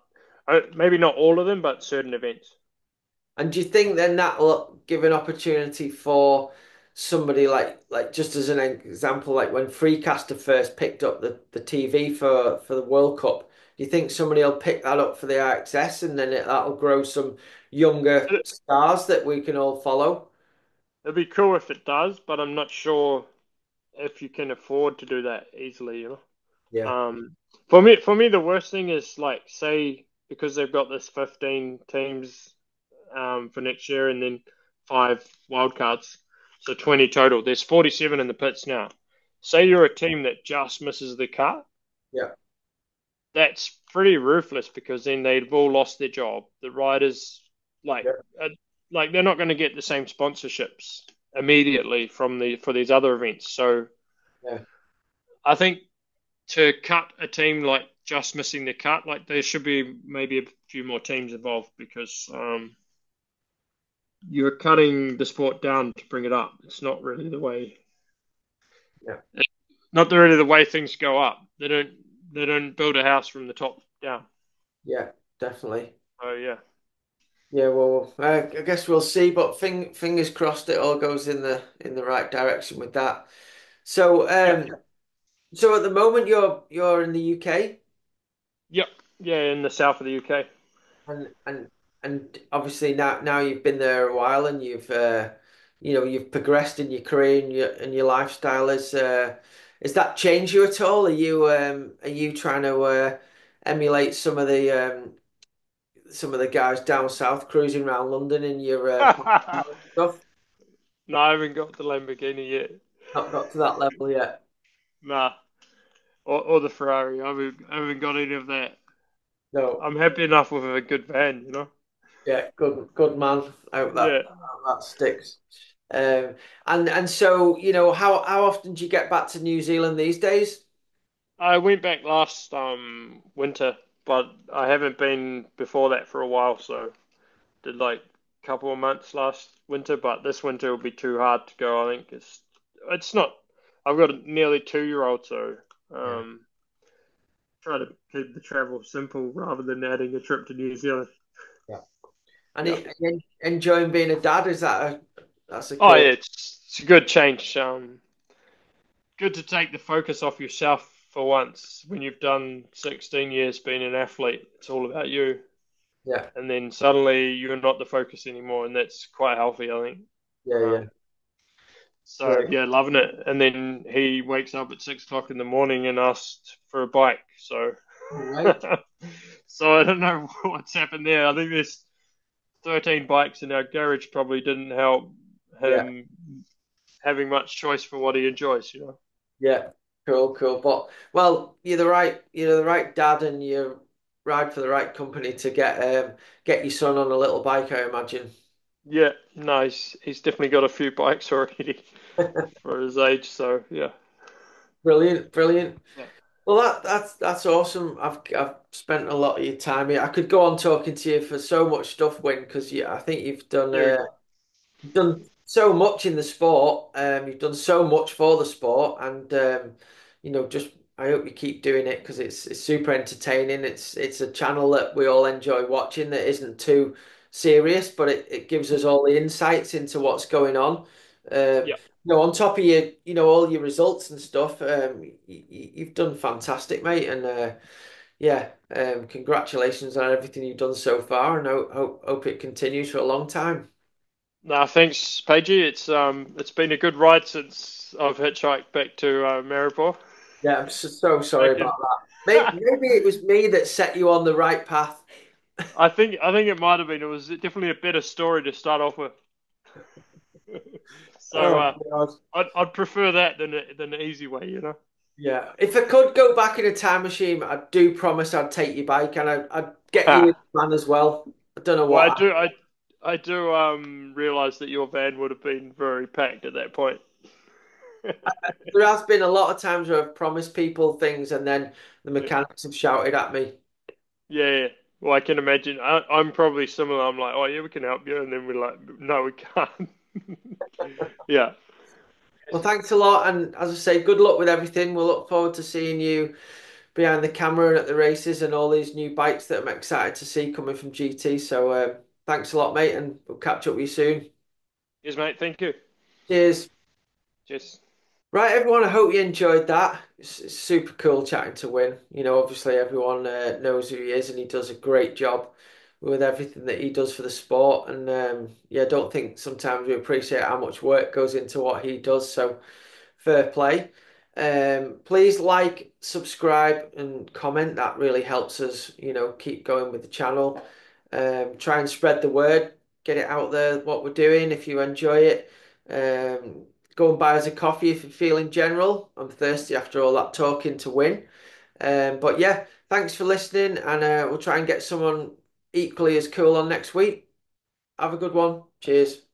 Maybe not all of them, but certain events. And do you think then that will give an opportunity for somebody like just as an example, like when Freecaster first picked up the TV for the World Cup, do you think somebody will pick that up for the IXS and then that'll grow some younger It, stars that we can all follow? it'd be cool if it does, but I'm not sure if you can afford to do that easily, Yeah, Um, for me, the worst thing is like, say, because they've got this 15 teams for next year and then five wildcards, so 20 total. There's 47 in the pits now. Say you're a team that just misses the cut, yeah, that's pretty ruthless because then they've all lost their job. The riders, like, yeah, uh, like they're not going to get the same sponsorships immediately from the for these other events. So yeah, I think to cut a team like just missing the cut, like there should be maybe a few more teams involved because you're cutting the sport down to bring it up. It's yeah, not really the way things go up. They don't build a house from the top down. yeah, definitely. Oh yeah, Yeah, well, I guess we'll see, but fingers crossed it all goes in the right direction with that. So, yeah, so at the moment you're in the UK, yep, yeah, in the south of the UK. and obviously now you've been there a while and you've progressed in your career and your lifestyle. Has that changed you at all? Are you trying to emulate some of the guys down south cruising around London in your stuff? No, I haven't got the Lamborghini yet. Not got to that level yet. Nah, or the Ferrari. I haven't got any of that. No. I'm happy enough with a good van. Yeah, good man. I hope Yeah, that sticks. Um, and so how often do you get back to New Zealand these days? I went back last winter, but I haven't been before that for a while. So did like a couple of months last winter, but this winter will be too hard to go. I think it's not. I've got a nearly 2 year old, so Yeah, um, try to keep the travel simple rather than adding a trip to New Zealand. yeah. And Yeah. enjoying being a dad, that's a Oh cool. yeah, it's a good change. Good to take the focus off yourself for once. When you've done 16 years being an athlete, it's all about you, Yeah, and then suddenly you're not the focus anymore, and that's quite healthy, I think. yeah, yeah, Um, yeah. so yeah, loving it. And then he wakes up at 6 o'clock in the morning and asks for a bike. So, All right. so I don't know what's happened there. I think there's 13 bikes in our garage. Probably didn't help Yeah, him having much choice for what he enjoys. yeah. Cool, cool. But well, you're the right dad, and you ride for the right company to get your son on a little bike, I imagine. Yeah, nice. He's definitely got a few bikes already for his age. So yeah, Brilliant, brilliant. yeah, Well, that's awesome. I've spent a lot of your time here. I could go on talking to you for so much stuff, Wyn, because I think yeah, we could. you've done so much in the sport. You've done so much for the sport, and just I hope you keep doing it because it's super entertaining. It's a channel that we all enjoy watching that isn't too serious, but it gives us all the insights into what's going on. Yeah, On top of all your results and stuff, you've done fantastic, mate, and yeah, congratulations on everything you've done so far, and hope it continues for a long time. no, thanks, Paige. It's been a good ride since I've hitchhiked back to Maribor. Yeah, I'm so I sorry about can. that. Maybe it was me that set you on the right path. I think it might have been. It was definitely a better story to start off with. So Oh God. I'd prefer that than the easy way. Yeah. If I could go back in a time machine, I do promise I'd take your bike and I'd get you in the van as well. I don't know Well, I what. do I do realize that your van would have been very packed at that point. There has been a lot of times where I've promised people things and then the mechanics have shouted at me. Yeah, yeah. Well, I can imagine. I'm probably similar. I'm like, oh yeah, we can help you, and then we're like, no, we can't. Yeah, Well, thanks a lot, and as I say, good luck with everything. We'll look forward to seeing you behind the camera and at the races and all these new bikes that I'm excited to see coming from GT. So thanks a lot, mate, and we'll catch up with you soon. Cheers, mate. Thank you. Cheers. Cheers. Right, everyone, I hope you enjoyed that. It's super cool chatting to Wyn. Obviously everyone knows who he is and he does a great job with everything that he does for the sport. And yeah, I don't think sometimes we appreciate how much work goes into what he does. So fair play. Please like, subscribe, and comment. That really helps us, keep going with the channel. Try and spread the word, get it out there, what we're doing. If you enjoy it, go and buy us a coffee if you're feeling general. I'm thirsty after all that talking to Wyn. But yeah, thanks for listening, and we'll try and get someone equally as cool on next week. Have a good one. Cheers.